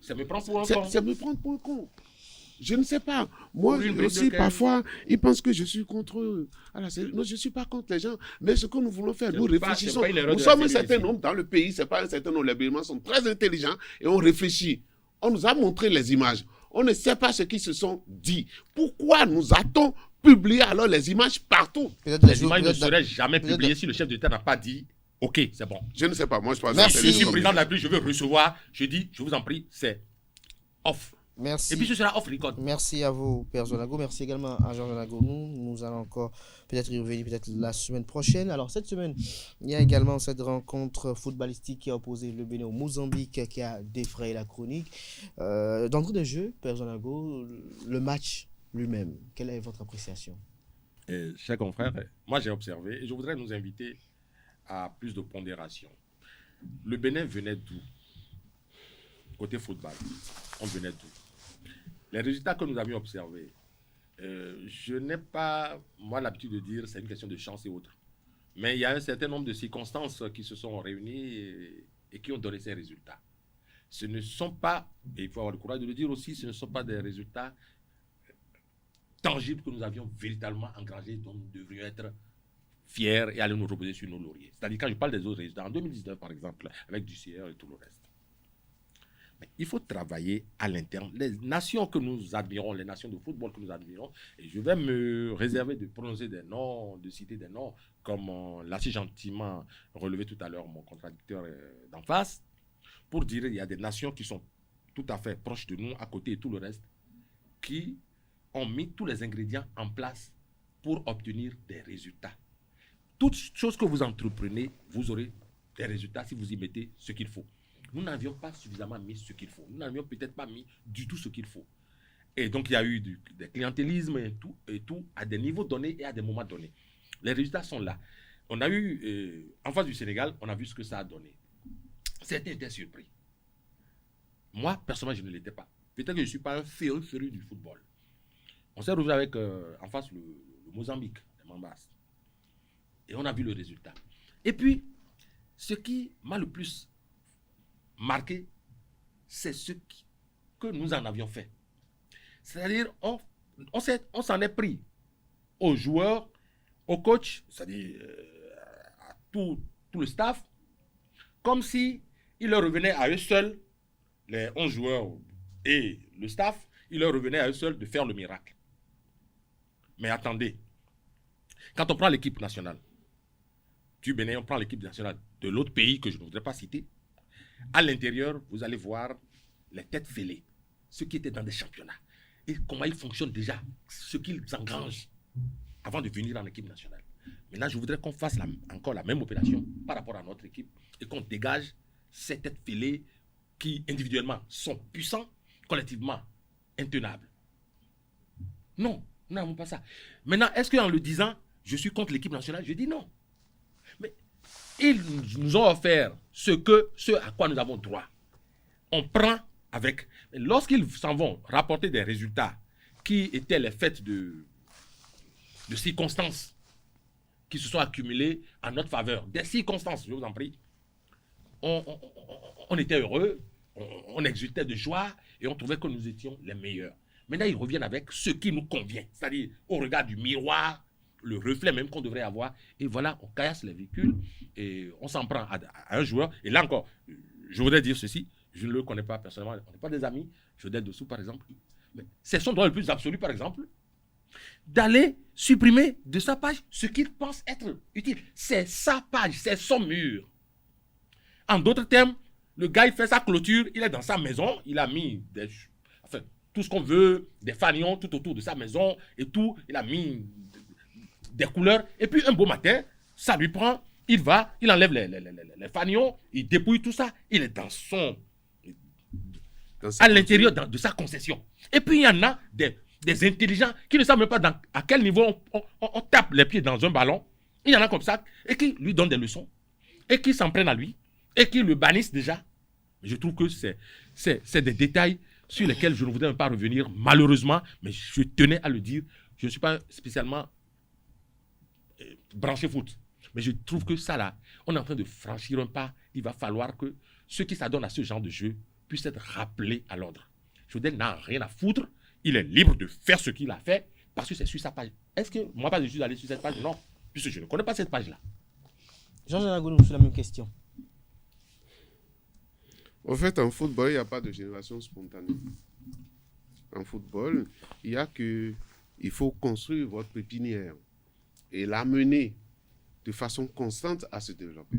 Ça me prend pour un
C'est
con.
me prendre pour un con. Je ne sais pas. Moi
Pour une bride
aussi,
de
parfois, ils pensent que je suis contre eux. Alors, non, je ne suis pas contre les gens. Mais ce que nous voulons faire,
C'est
nous
pas-
réfléchissons.
c'est pas une erreur
Nous
de
sommes
la
un certain
CDC.
nombre dans le pays, ce n'est pas un certain nombre. Les Béninois sont très intelligents et on réfléchit. On nous a montré les images. On ne sait pas ce qui se sont dit. Pourquoi nous a-t-on publié alors les images partout?
Peut-être
Les images ne seraient jamais
peut-être-
publiées si le chef d'État n'a pas dit OK, c'est bon.
Je ne sais pas. Moi, je pense
Merci.
que
Si
c'est
je suis
les
président de la République, je veux recevoir, je dis, je vous en prie, c'est off.
Merci.
Et puis ce sera off record.
Merci à vous, Père Zonago. Merci également à Georges Anago. Nous allons encore peut-être y revenir peut-être la semaine prochaine. Alors, cette semaine, il y a également cette rencontre footballistique qui a opposé le Bénin au Mozambique qui a défrayé la chronique. D'entrée de jeu, Père Zonago, le match lui-même, quelle est votre appréciation?
Chers confrères, moi j'ai observé et je voudrais nous inviter à plus de pondération. Le Bénin venait d'où? Côté football, on venait d'où? Les résultats que nous avions observés, je n'ai pas, moi, l'habitude de dire c'est une question de chance et autres. Mais il y a un certain nombre de circonstances qui se sont réunies et qui ont donné ces résultats. Ce ne sont pas, et il faut avoir le courage de le dire aussi, ce ne sont pas des résultats tangibles que nous avions véritablement engrangés, dont nous devrions être fiers et aller nous reposer sur nos lauriers. C'est-à-dire quand je parle des autres résultats, en 2019 par exemple, avec du CR et tout le reste. Mais il faut travailler à l'interne. Les nations que nous admirons, les nations de football que nous admirons, et je vais me réserver de prononcer des noms, de citer des noms, comme l'a si gentiment relevé tout à l'heure mon contradicteur d'en face, pour dire qu'il y a des nations qui sont tout à fait proches de nous, à côté et tout le reste, qui ont mis tous les ingrédients en place pour obtenir des résultats. Toute chose que vous entreprenez, vous aurez des résultats si vous y mettez ce qu'il faut. Nous n'avions pas suffisamment mis ce qu'il faut. Nous n'avions peut-être pas mis du tout ce qu'il faut. Et donc, il y a eu des clientélismes et tout à des niveaux donnés et à des moments donnés. Les résultats sont là. On a eu, en face du Sénégal, on a vu ce que ça a donné. Certains étaient surpris. Moi, personnellement, je ne l'étais pas. Peut-être que je ne suis pas un féru du football. On s'est retrouvé avec, en face, le Mozambique, les Mambas. Et on a vu le résultat. Et puis, ce qui m'a le plus marqué, c'est ce que nous en avions fait. C'est-à-dire, on s'en est pris aux joueurs, aux coachs, c'est-à-dire à tout le staff, comme si il leur revenait à eux seuls, les 11 joueurs et le staff, il leur revenait à eux seuls de faire le miracle. Mais attendez, quand on prend l'équipe nationale, du Bénin, on prend l'équipe nationale de l'autre pays que je ne voudrais pas citer, à l'intérieur, vous allez voir les têtes fêlées, ceux qui étaient dans des championnats, et comment ils fonctionnent déjà, ce qu'ils engrangent avant de venir en équipe nationale. Maintenant, je voudrais qu'on fasse encore la même opération par rapport à notre équipe et qu'on dégage ces têtes fêlées qui, individuellement, sont puissants, collectivement, intenables. Non, nous n'avons pas ça. Maintenant, est-ce qu'en le disant, je suis contre l'équipe nationale? Je dis non. Mais ils nous ont offert ce à quoi nous avons droit. On prend avec. Lorsqu'ils s'en vont rapporter des résultats qui étaient les faits de circonstances qui se sont accumulées en notre faveur, des circonstances, je vous en prie, on était heureux, on exultait de joie et on trouvait que nous étions les meilleurs. Maintenant, ils reviennent avec ce qui nous convient, c'est-à-dire au regard du miroir, le reflet même qu'on devrait avoir. Et voilà, on caillasse les véhicules et on s'en prend à un joueur. Et là encore, je voudrais dire ceci, je ne le connais pas personnellement, on n'est pas des amis, Jodel Dessous par exemple. Mais c'est son droit le plus absolu par exemple, d'aller supprimer de sa page ce qu'il pense être utile. C'est sa page, c'est son mur. En d'autres termes, le gars il fait sa clôture, il est dans sa maison, il a mis tout ce qu'on veut, des fanions tout autour de sa maison et tout, il a mis des couleurs, et puis un beau matin, ça lui prend, il va, il enlève les fanions, il dépouille tout ça, il est à l'intérieur de sa concession. Et puis il y en a des intelligents qui ne savent même pas à quel niveau on tape les pieds dans un ballon, il y en a comme ça, et qui lui donnent des leçons, et qui s'en prennent à lui, et qui le bannissent déjà. Je trouve que c'est des détails sur lesquels je ne voudrais pas revenir, malheureusement, mais je tenais à le dire, je ne suis pas spécialement branché foot. Mais je trouve que ça là, on est en train de franchir un pas. Il va falloir que ceux qui s'adonnent à ce genre de jeu puissent être rappelés à l'ordre. Chaudel n'a rien à foutre. Il est libre de faire ce qu'il a fait parce que c'est sur sa page. Est-ce que moi, pas je suis allé sur cette page? Non, puisque je ne connais pas cette page-là.
Georges Anagounou, c'est la même question.
En fait, en football, il n'y a pas de génération spontanée. En football, il y a que il faut construire votre pépinière et l'amener de façon constante à se développer.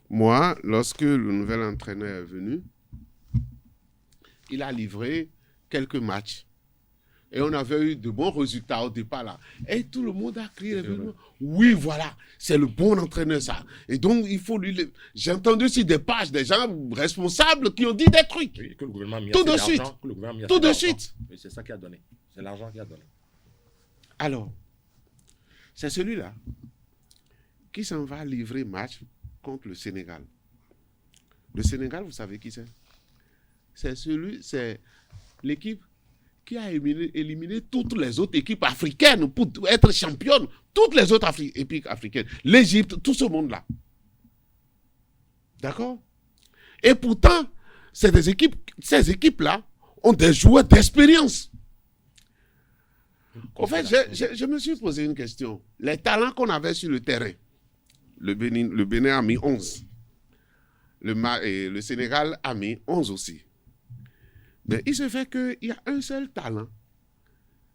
Moi, lorsque le nouvel entraîneur est venu, il a livré quelques matchs. Et on avait eu de bons résultats au départ là. Et tout le monde a crié. Oui, voilà, c'est le bon entraîneur ça. Et donc, il faut lui... J'ai entendu sur des pages des gens responsables qui ont dit des trucs.
Oui, que le gouvernement a mis
Tout de
assez
suite.
d'argent, que le gouvernement a mis
Tout
assez
de
d'argent.
suite.
Oui, c'est ça qui a donné. C'est l'argent qui a donné.
Alors, c'est celui-là qui s'en va livrer match contre le Sénégal. Le Sénégal, vous savez qui c'est? C'est l'équipe qui a éliminé toutes les autres équipes africaines pour être championne. Toutes les autres équipes africaines. L'Égypte, tout ce monde-là. D'accord? Et pourtant, ces équipes-là ont des joueurs d'expérience. En fait, je me suis posé une question. Les talents qu'on avait sur le terrain, le Bénin a mis 11. Le Sénégal a mis 11 aussi. Mais il se fait qu'il y a un seul talent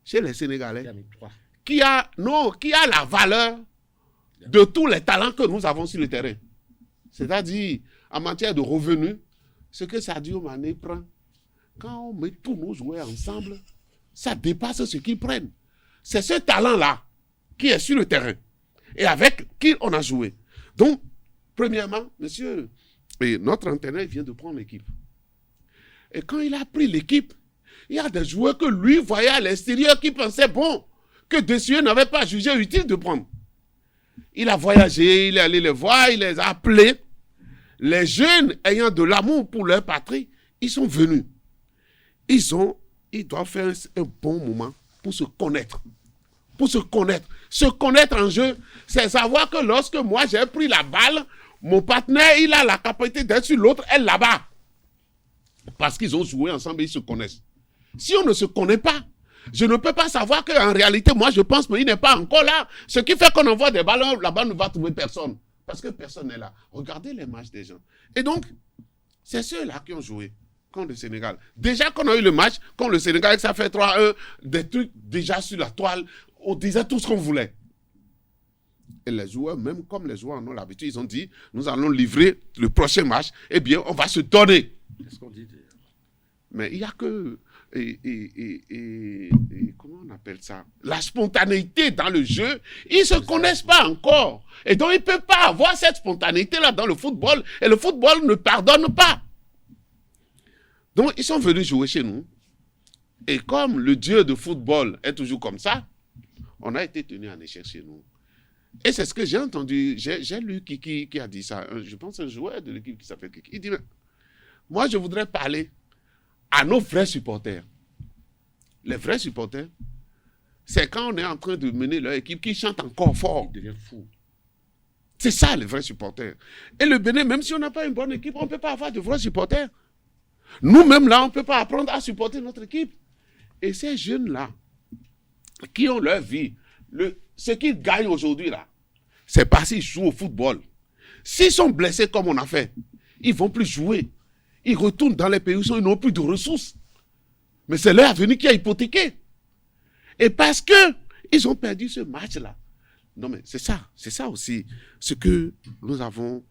chez les Sénégalais
Il a mis 3.
qui a la valeur de tous les talents que nous avons sur le terrain. C'est-à-dire, en matière de revenus, ce que Sadio Mané prend, quand on met tous nos joueurs ensemble, ça dépasse ce qu'ils prennent. C'est ce talent-là qui est sur le terrain et avec qui on a joué. Donc, premièrement, monsieur, et notre entraîneur vient de prendre l'équipe. Et quand il a pris l'équipe, il y a des joueurs que lui voyait à l'extérieur qui pensaient, bon, que Dessieux n'avait pas jugé utile de prendre. Il a voyagé, il est allé les voir, il les a appelés. Les jeunes ayant de l'amour pour leur patrie, ils sont venus. Ils doivent faire un bon moment pour se connaître. Pour se connaître. Se connaître en jeu, c'est savoir que lorsque moi j'ai pris la balle, mon partenaire, il a la capacité d'être sur l'autre, elle là-bas. Parce qu'ils ont joué ensemble et ils se connaissent. Si on ne se connaît pas, je ne peux pas savoir qu'en réalité, moi je pense qu'il n'est pas encore là. Ce qui fait qu'on envoie des ballons, là-bas ne va trouver personne. Parce que personne n'est là. Regardez les matchs des gens. Et donc, c'est ceux-là qui ont joué contre le Sénégal. Déjà qu'on a eu le match, contre le Sénégal, ça fait 3-1, des trucs déjà sur la toile, on disait tout ce qu'on voulait. Et les joueurs, même comme les joueurs en ont l'habitude, ils ont dit, nous allons livrer le prochain match, eh bien, on va se donner.
Qu'est-ce qu'on dit?
Mais il n'y a que... comment on appelle ça? La spontanéité dans le jeu, ils ne se connaissent pas encore. Et donc, ils ne peuvent pas avoir cette spontanéité-là dans le football. Et le football ne pardonne pas. Donc, ils sont venus jouer chez nous. Et comme le dieu de football est toujours comme ça, on a été tenu en échec chez nous. Et c'est ce que j'ai entendu. J'ai lu Kiki qui a dit ça. Je pense un joueur de l'équipe qui s'appelle Kiki. Il dit, moi, je voudrais parler à nos vrais supporters. Les vrais supporters, c'est quand on est en train de mener leur équipe qui chante encore fort.
Il devient fou.
C'est ça, les vrais supporters. Et le Bénin, même si on n'a pas une bonne équipe, on ne peut pas avoir de vrais supporters. Nous-mêmes, là, on ne peut pas apprendre à supporter notre équipe. Et ces jeunes-là, qui ont leur vie, ce qu'ils gagnent aujourd'hui, là, c'est parce qu'ils jouent au football. S'ils sont blessés comme on a fait, ils ne vont plus jouer. Ils retournent dans les pays où ils n'ont plus de ressources. Mais c'est leur avenir qui a hypothéqué. Et parce qu'ils ont perdu ce match-là. Non, mais c'est ça aussi, ce que nous avons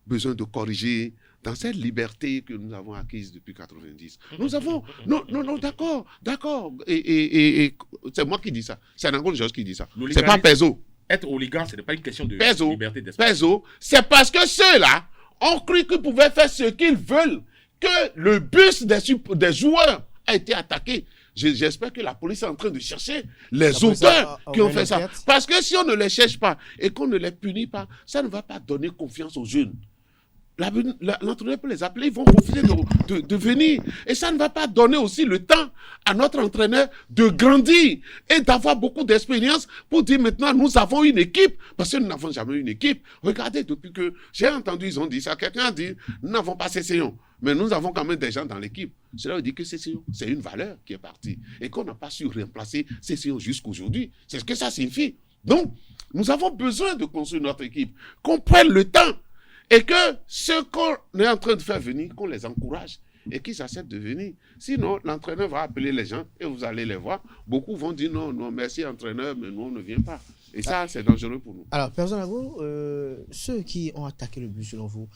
besoin de corriger dans cette liberté que nous avons acquise depuis 90. Nous avons... Non, d'accord. Et c'est moi qui dis ça. C'est Anagounou Georges qui dit ça. C'est pas Pezo.
Être oligarque, ce n'est pas une question de liberté d'esprit.
Pezo, c'est parce que ceux-là ont cru qu'ils pouvaient faire ce qu'ils veulent, que le bus des joueurs a été attaqué. J'espère que la police est en train de chercher les auteurs qui ont fait ça. Parce que si on ne les cherche pas et qu'on ne les punit pas, ça ne va pas donner confiance aux jeunes. l'entraîneur peut les appeler, ils vont refuser de venir. Et ça ne va pas donner aussi le temps à notre entraîneur de grandir et d'avoir beaucoup d'expérience pour dire maintenant nous avons une équipe, parce que nous n'avons jamais une équipe. Regardez, depuis que j'ai entendu, ils ont dit ça, quelqu'un a dit, nous n'avons pas Cesséon, mais nous avons quand même des gens dans l'équipe. Cela veut dire que Cesséon, c'est une valeur qui est partie et qu'on n'a pas su remplacer Cesséon jusqu'aujourd'hui. C'est ce que ça signifie. Donc, nous avons besoin de construire notre équipe, qu'on prenne le temps. Et que ce qu'on est en train de faire venir, qu'on les encourage et qu'ils acceptent de venir. Sinon, l'entraîneur va appeler les gens et vous allez les voir. Beaucoup vont dire non, non, merci entraîneur, mais nous, on ne vient pas. Et ça, c'est dangereux pour nous.
Alors, Père Zanago, ceux qui ont attaqué le but, selon vous,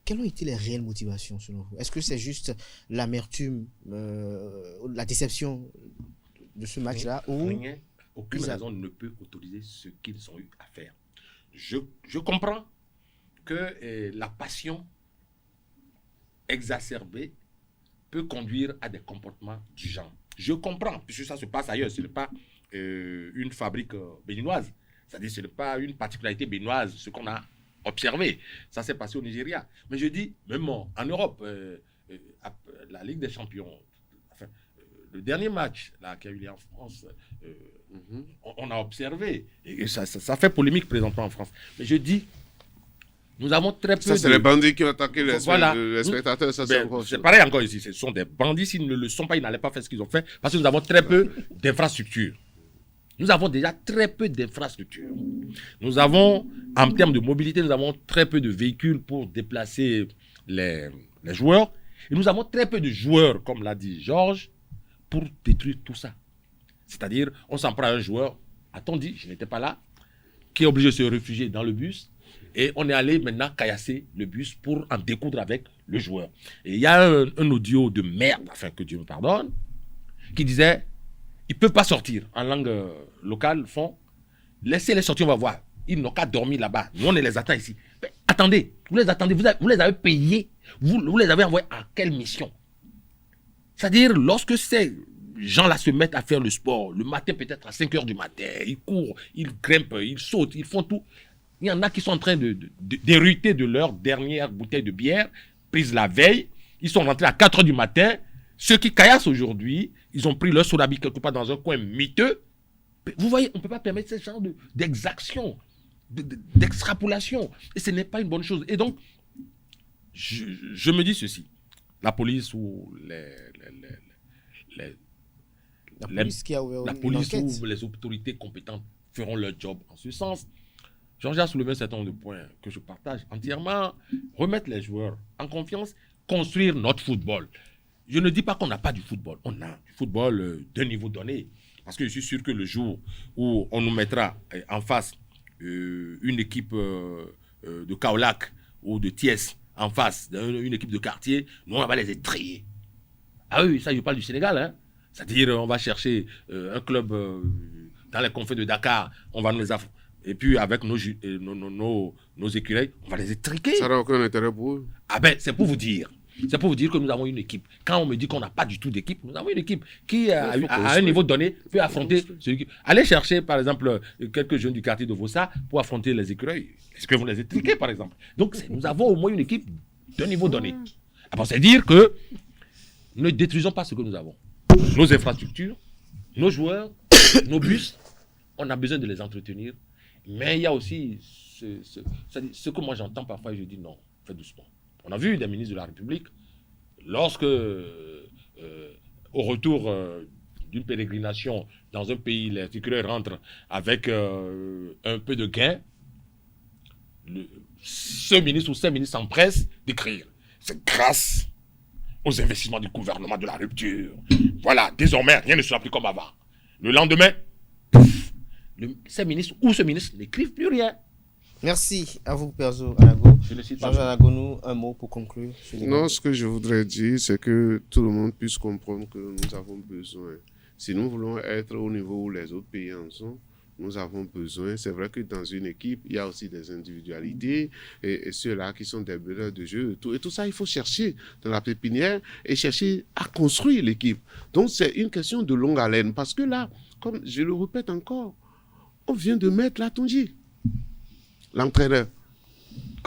quelles ont été les réelles motivations, selon vous? Est-ce que c'est juste l'amertume, la déception de ce match-là ou...
Aucune raison ne peut autoriser ce qu'ils ont eu à faire. Je comprends que la passion exacerbée peut conduire à des comportements du genre. Je comprends, puisque ça se passe ailleurs. Ce n'est pas une fabrique béninoise. C'est-à-dire ce n'est pas une particularité béninoise, ce qu'on a observé. Ça s'est passé au Nigeria. Mais je dis, même en Europe, la Ligue des Champions, enfin, le dernier match là, qui a eu lieu en France, on a observé. Et ça fait polémique présentement en France. Mais je dis, nous avons très peu
ça, c'est les bandits qui ont attaqué les spectateurs. Ça,
c'est pareil encore ici. Ce sont des bandits. S'ils ne le sont pas, ils n'allaient pas faire ce qu'ils ont fait. Parce que nous avons très peu d'infrastructures. Nous avons déjà très peu d'infrastructures. Nous avons, en termes de mobilité, nous avons très peu de véhicules pour déplacer les joueurs. Et nous avons très peu de joueurs, comme l'a dit Georges, pour détruire tout ça. C'est-à-dire, on s'en prend à un joueur, a-t-on dit, je n'étais pas là, qui est obligé de se réfugier dans le bus. Et on est allé maintenant caillasser le bus pour en découdre avec le joueur. Et il y a un audio de merde, enfin que Dieu me pardonne, qui disait, ils ne peuvent pas sortir en langue locale, laissez-les sortir, on va voir. Ils n'ont qu'à dormir là-bas. Nous, on les attend ici. Mais attendez, vous les attendez, vous les avez payés, vous les avez envoyés à quelle mission? C'est-à-dire, lorsque ces gens-là se mettent à faire le sport, le matin peut-être à 5 h du matin, ils courent, ils grimpent, ils sautent, ils font tout. Il y en a qui sont en train d'hériter de leur dernière bouteille de bière, prise la veille. Ils sont rentrés à 4 h du matin. Ceux qui caillassent aujourd'hui, ils ont pris leur sodabi quelque part dans un coin miteux. Vous voyez, on ne peut pas permettre ce genre d'exaction, d'extrapolation. Et ce n'est pas une bonne chose. Et donc, je me dis ceci. La police ou
la police
ou les autorités compétentes feront leur job en ce sens. Georges a soulevé un certain nombre de points que je partage entièrement. Remettre les joueurs en confiance, construire notre football. Je ne dis pas qu'on n'a pas du football. On a du football d'un niveau donné. Parce que je suis sûr que le jour où on nous mettra en face une équipe de Kaolack ou de Thiès en face d'une équipe de quartier, nous, on va les étrier. Ah oui, ça, je parle du Sénégal. Hein. C'est-à-dire, on va chercher un club dans les confins de Dakar, on va nous les affronter. Et puis, avec nos écureuils, on va les étriquer.
Ça n'a aucun intérêt pour eux.
Ah ben, c'est pour vous dire. C'est pour vous dire que nous avons une équipe. Quand on me dit qu'on n'a pas du tout d'équipe, nous avons une équipe qui, à un niveau donné, peut affronter celui qui... Allez chercher, par exemple, quelques jeunes du quartier de Vossa pour affronter les écureuils. Est-ce que vous les étriquez, par exemple? Donc, nous avons au moins une équipe d'un niveau donné. Alors, c'est dire que ne détruisons pas ce que nous avons. Nos infrastructures, nos joueurs, nos bus, on a besoin de les entretenir. Mais il y a aussi ce que moi j'entends parfois et je dis non, faites doucement. On a vu des ministres de la République, lorsque, au retour d'une pérégrination dans un pays, les écureuils rentrent avec un peu de gain, ce ministre ou ces ministres s'empressent d'écrire. C'est grâce aux investissements du gouvernement de la rupture. Voilà, désormais, rien ne sera plus comme avant. Le lendemain, ces ministres ou ce ministre n'écrivent plus rien.
Merci à vous, Père Anago.
Je le cite.
Anago, un mot pour conclure.
Non, ce que je voudrais dire, c'est que tout le monde puisse comprendre que nous avons besoin. Si nous voulons être au niveau où les autres pays en sont, nous avons besoin. C'est vrai que dans une équipe, il y a aussi des individualités et ceux-là qui sont des meneurs de jeu. Et tout ça, il faut chercher dans la pépinière et chercher à construire l'équipe. Donc, c'est une question de longue haleine. Parce que là, comme je le répète encore, on vient de mettre Latonji, l'entraîneur.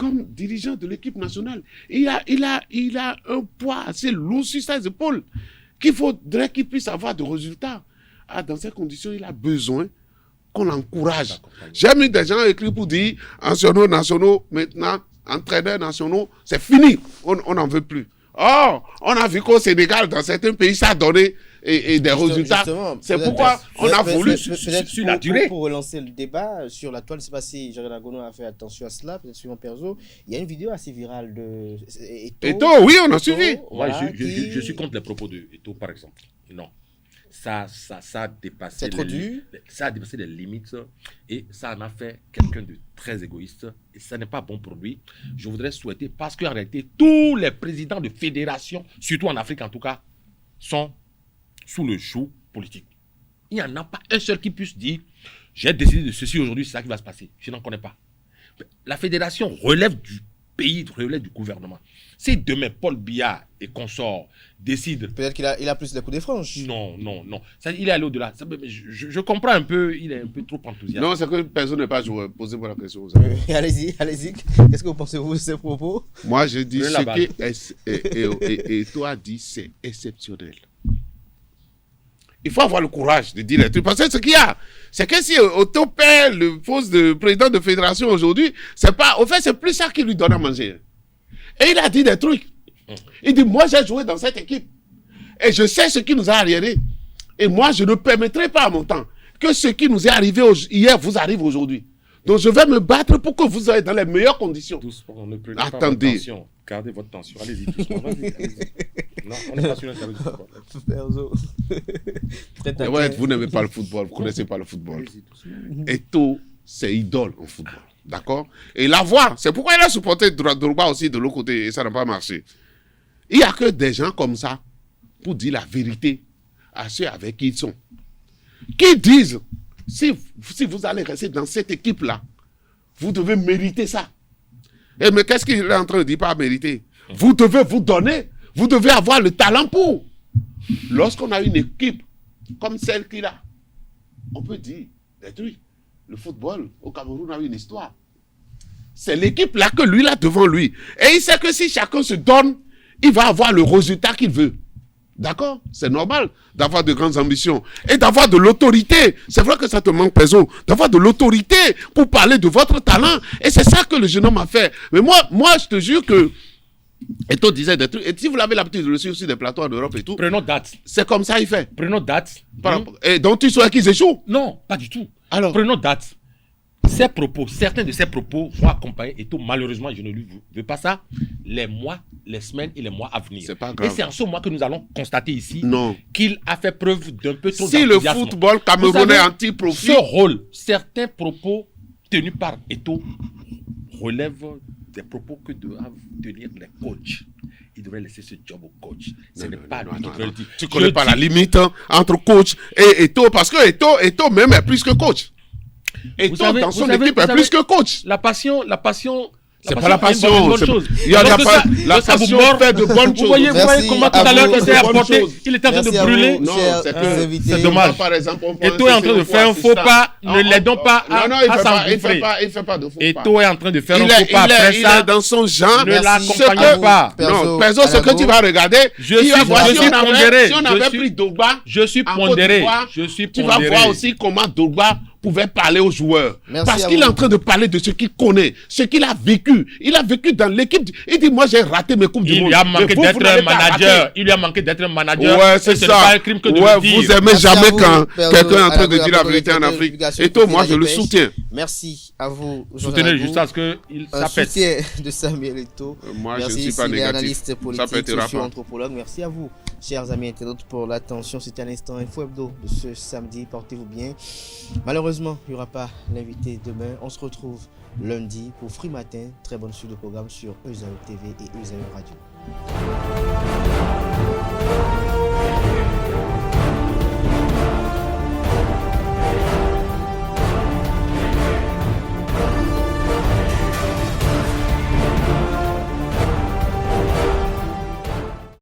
comme dirigeant de l'équipe nationale. Il a un poids assez lourd sur ses épaules qu'il faudrait qu'il puisse avoir de résultats. Dans ces conditions, il a besoin qu'on l'encourage. J'ai mis des gens écrits pour dire nationaux, maintenant, entraîneurs nationaux, c'est fini. On n'en veut plus. Or, on a vu qu'au Sénégal, dans certains pays, ça a donné des résultats. C'est pourquoi on a voulu
sur la durée. Pour relancer le débat sur la toile, je ne sais pas si Jean Gono a fait attention à cela, peut-être suivant Perzo. Il y a une vidéo assez virale de
Eto'o, oui, on a suivi.
Voilà, je suis contre les propos de Eto'o, par exemple. Non. Ça a dépassé les limites et ça en a fait quelqu'un de très égoïste et ça n'est pas bon pour lui. Je voudrais souhaiter, parce qu'en réalité, tous les présidents de fédérations, surtout en Afrique en tout cas, sont sous le joug politique. Il n'y en a pas un seul qui puisse dire « j'ai décidé de ceci aujourd'hui, c'est ça qui va se passer ». Je n'en connais pas. La fédération relève du pays, relève du gouvernement. Si demain Paul Biya et consorts décident...
Peut-être qu'il a plus de coups des franges.
Non. Il est allé au-delà. Je comprends un peu, il est un peu trop enthousiaste.
Non, c'est que personne n'est pas posé pour la question.
Allez-y. Qu'est-ce que vous pensez-vous de ces propos?
Moi, je dis ce que toi dit, c'est exceptionnel. Il faut avoir le courage de dire les trucs. Parce que ce qu'il y a, c'est que si Otto perd le poste de président de fédération aujourd'hui, c'est pas... Au fait, c'est plus ça qui lui donne à manger. Et il a dit des trucs. Il dit, moi, j'ai joué dans cette équipe. Et je sais ce qui nous a arrivé. Et moi, je ne permettrai pas à mon temps que ce qui nous est arrivé hier vous arrive aujourd'hui. Donc, je vais me battre pour que vous soyez dans les meilleures conditions.
Doucement, ne prenez
Attendez.
pas votre tension. Gardez votre tension. Allez-y, doucement. Allez-y. Non, on n'est pas sur le
Perzo.
Ouais, vous n'aimez pas le football, vous ne connaissez pas le football. Eto'o, c'est idole en football. D'accord? Et la voix, c'est pourquoi il a supporté Drogba aussi de l'autre côté et ça n'a pas marché. Il n'y a que des gens comme ça pour dire la vérité à ceux avec qui ils sont. Qui disent, si vous allez rester dans cette équipe-là, vous devez mériter ça. Et mais qu'est-ce qu'il est en train de dire pas mériter? Vous devez vous donner, vous devez avoir le talent pour. Lorsqu'on a une équipe comme celle qu'il a, on peut dire des trucs. Le football au Cameroun a une histoire. C'est l'équipe là que lui, là, devant lui. Et il sait que si chacun se donne, il va avoir le résultat qu'il veut. D'accord? C'est normal d'avoir de grandes ambitions. Et d'avoir de l'autorité. C'est vrai que ça te manque, Perzo. D'avoir de l'autorité pour parler de votre talent. Et c'est ça que le jeune homme a fait. Mais moi, je te jure que... Eto'o disait des trucs. Et si vous l'avez l'habitude de le suivre sur des plateaux en Europe et tout...
Prenons date.
C'est comme ça il fait.
Prenons date.
Et donc tu souhaites qu'ils échouent?
Non, pas du tout.
Alors,
prenons date. Ces propos, certains de ces propos vont accompagner Eto'o. Malheureusement, je ne lui veux pas ça. Les mois, les semaines et les mois à venir.
C'est pas grave.
Et c'est en ce mois que nous allons constater ici
non.
qu'il a fait preuve d'un peu trop
si
d'enthousiasme.
Le football camerounais anti-profit.
Ce rôle, certains propos tenus par Eto'o relèvent des propos que doivent tenir les coachs. Il devrait laisser ce job au coach. Ce n'est pas lui qui devrait le dire.
Tu ne connais pas la limite entre coach et Eto'o, parce que Eto'o même est plus que coach. Eto'o dans son équipe est plus que coach.
La passion.
C'est pas la passion.
Il y a pas
la passion fait de bonnes choses.
Vous voyez comment tout à l'heure il était apporté, il était en train de brûler.
Non,
c'est dommage.
Par exemple,
Eto'o est en train de faire un faux pas. Ne l'aidons pas à s'engouffrer.
Il fait pas de faux pas.
Eto'o est en train de faire un faux pas après ça.
Il est dans son genre.
Ne l'accompagnez pas.
Non, Perzo, ce que tu vas regarder,
je suis pondéré.
Si on avait pris Drogba,
je suis pondéré.
Tu vas voir aussi comment Drogba pouvait parler aux joueurs. Parce qu'il est en train de parler de ce qu'il connaît, ce qu'il a vécu. Il a vécu dans l'équipe. Il dit, moi j'ai raté mes coupes du monde.
Il lui a manqué d'être un manager. Il lui a manqué d'être un manager.
Ouais, c'est ça.
Pas un crime que de le dire.
Vous aimez jamais quand quelqu'un est en train de dire la vérité en Afrique. Et toi, moi je le soutiens.
Merci à vous.
Soutenez jusqu'à ce qu'il s'appelle.
Soutien de Samuel Eto'o.
Moi je ne suis pas négatif.
Analyste politique, socio-anthropologue. Merci à vous, chers amis internautes, pour l'attention. C'était un instant Info Hebdo de ce samedi. Portez-vous bien. Malheureusement, il n'y aura pas l'invité demain. On se retrouve lundi pour Free Matin. Très bonne suite de programme sur ESAE TV et ESAE Radio.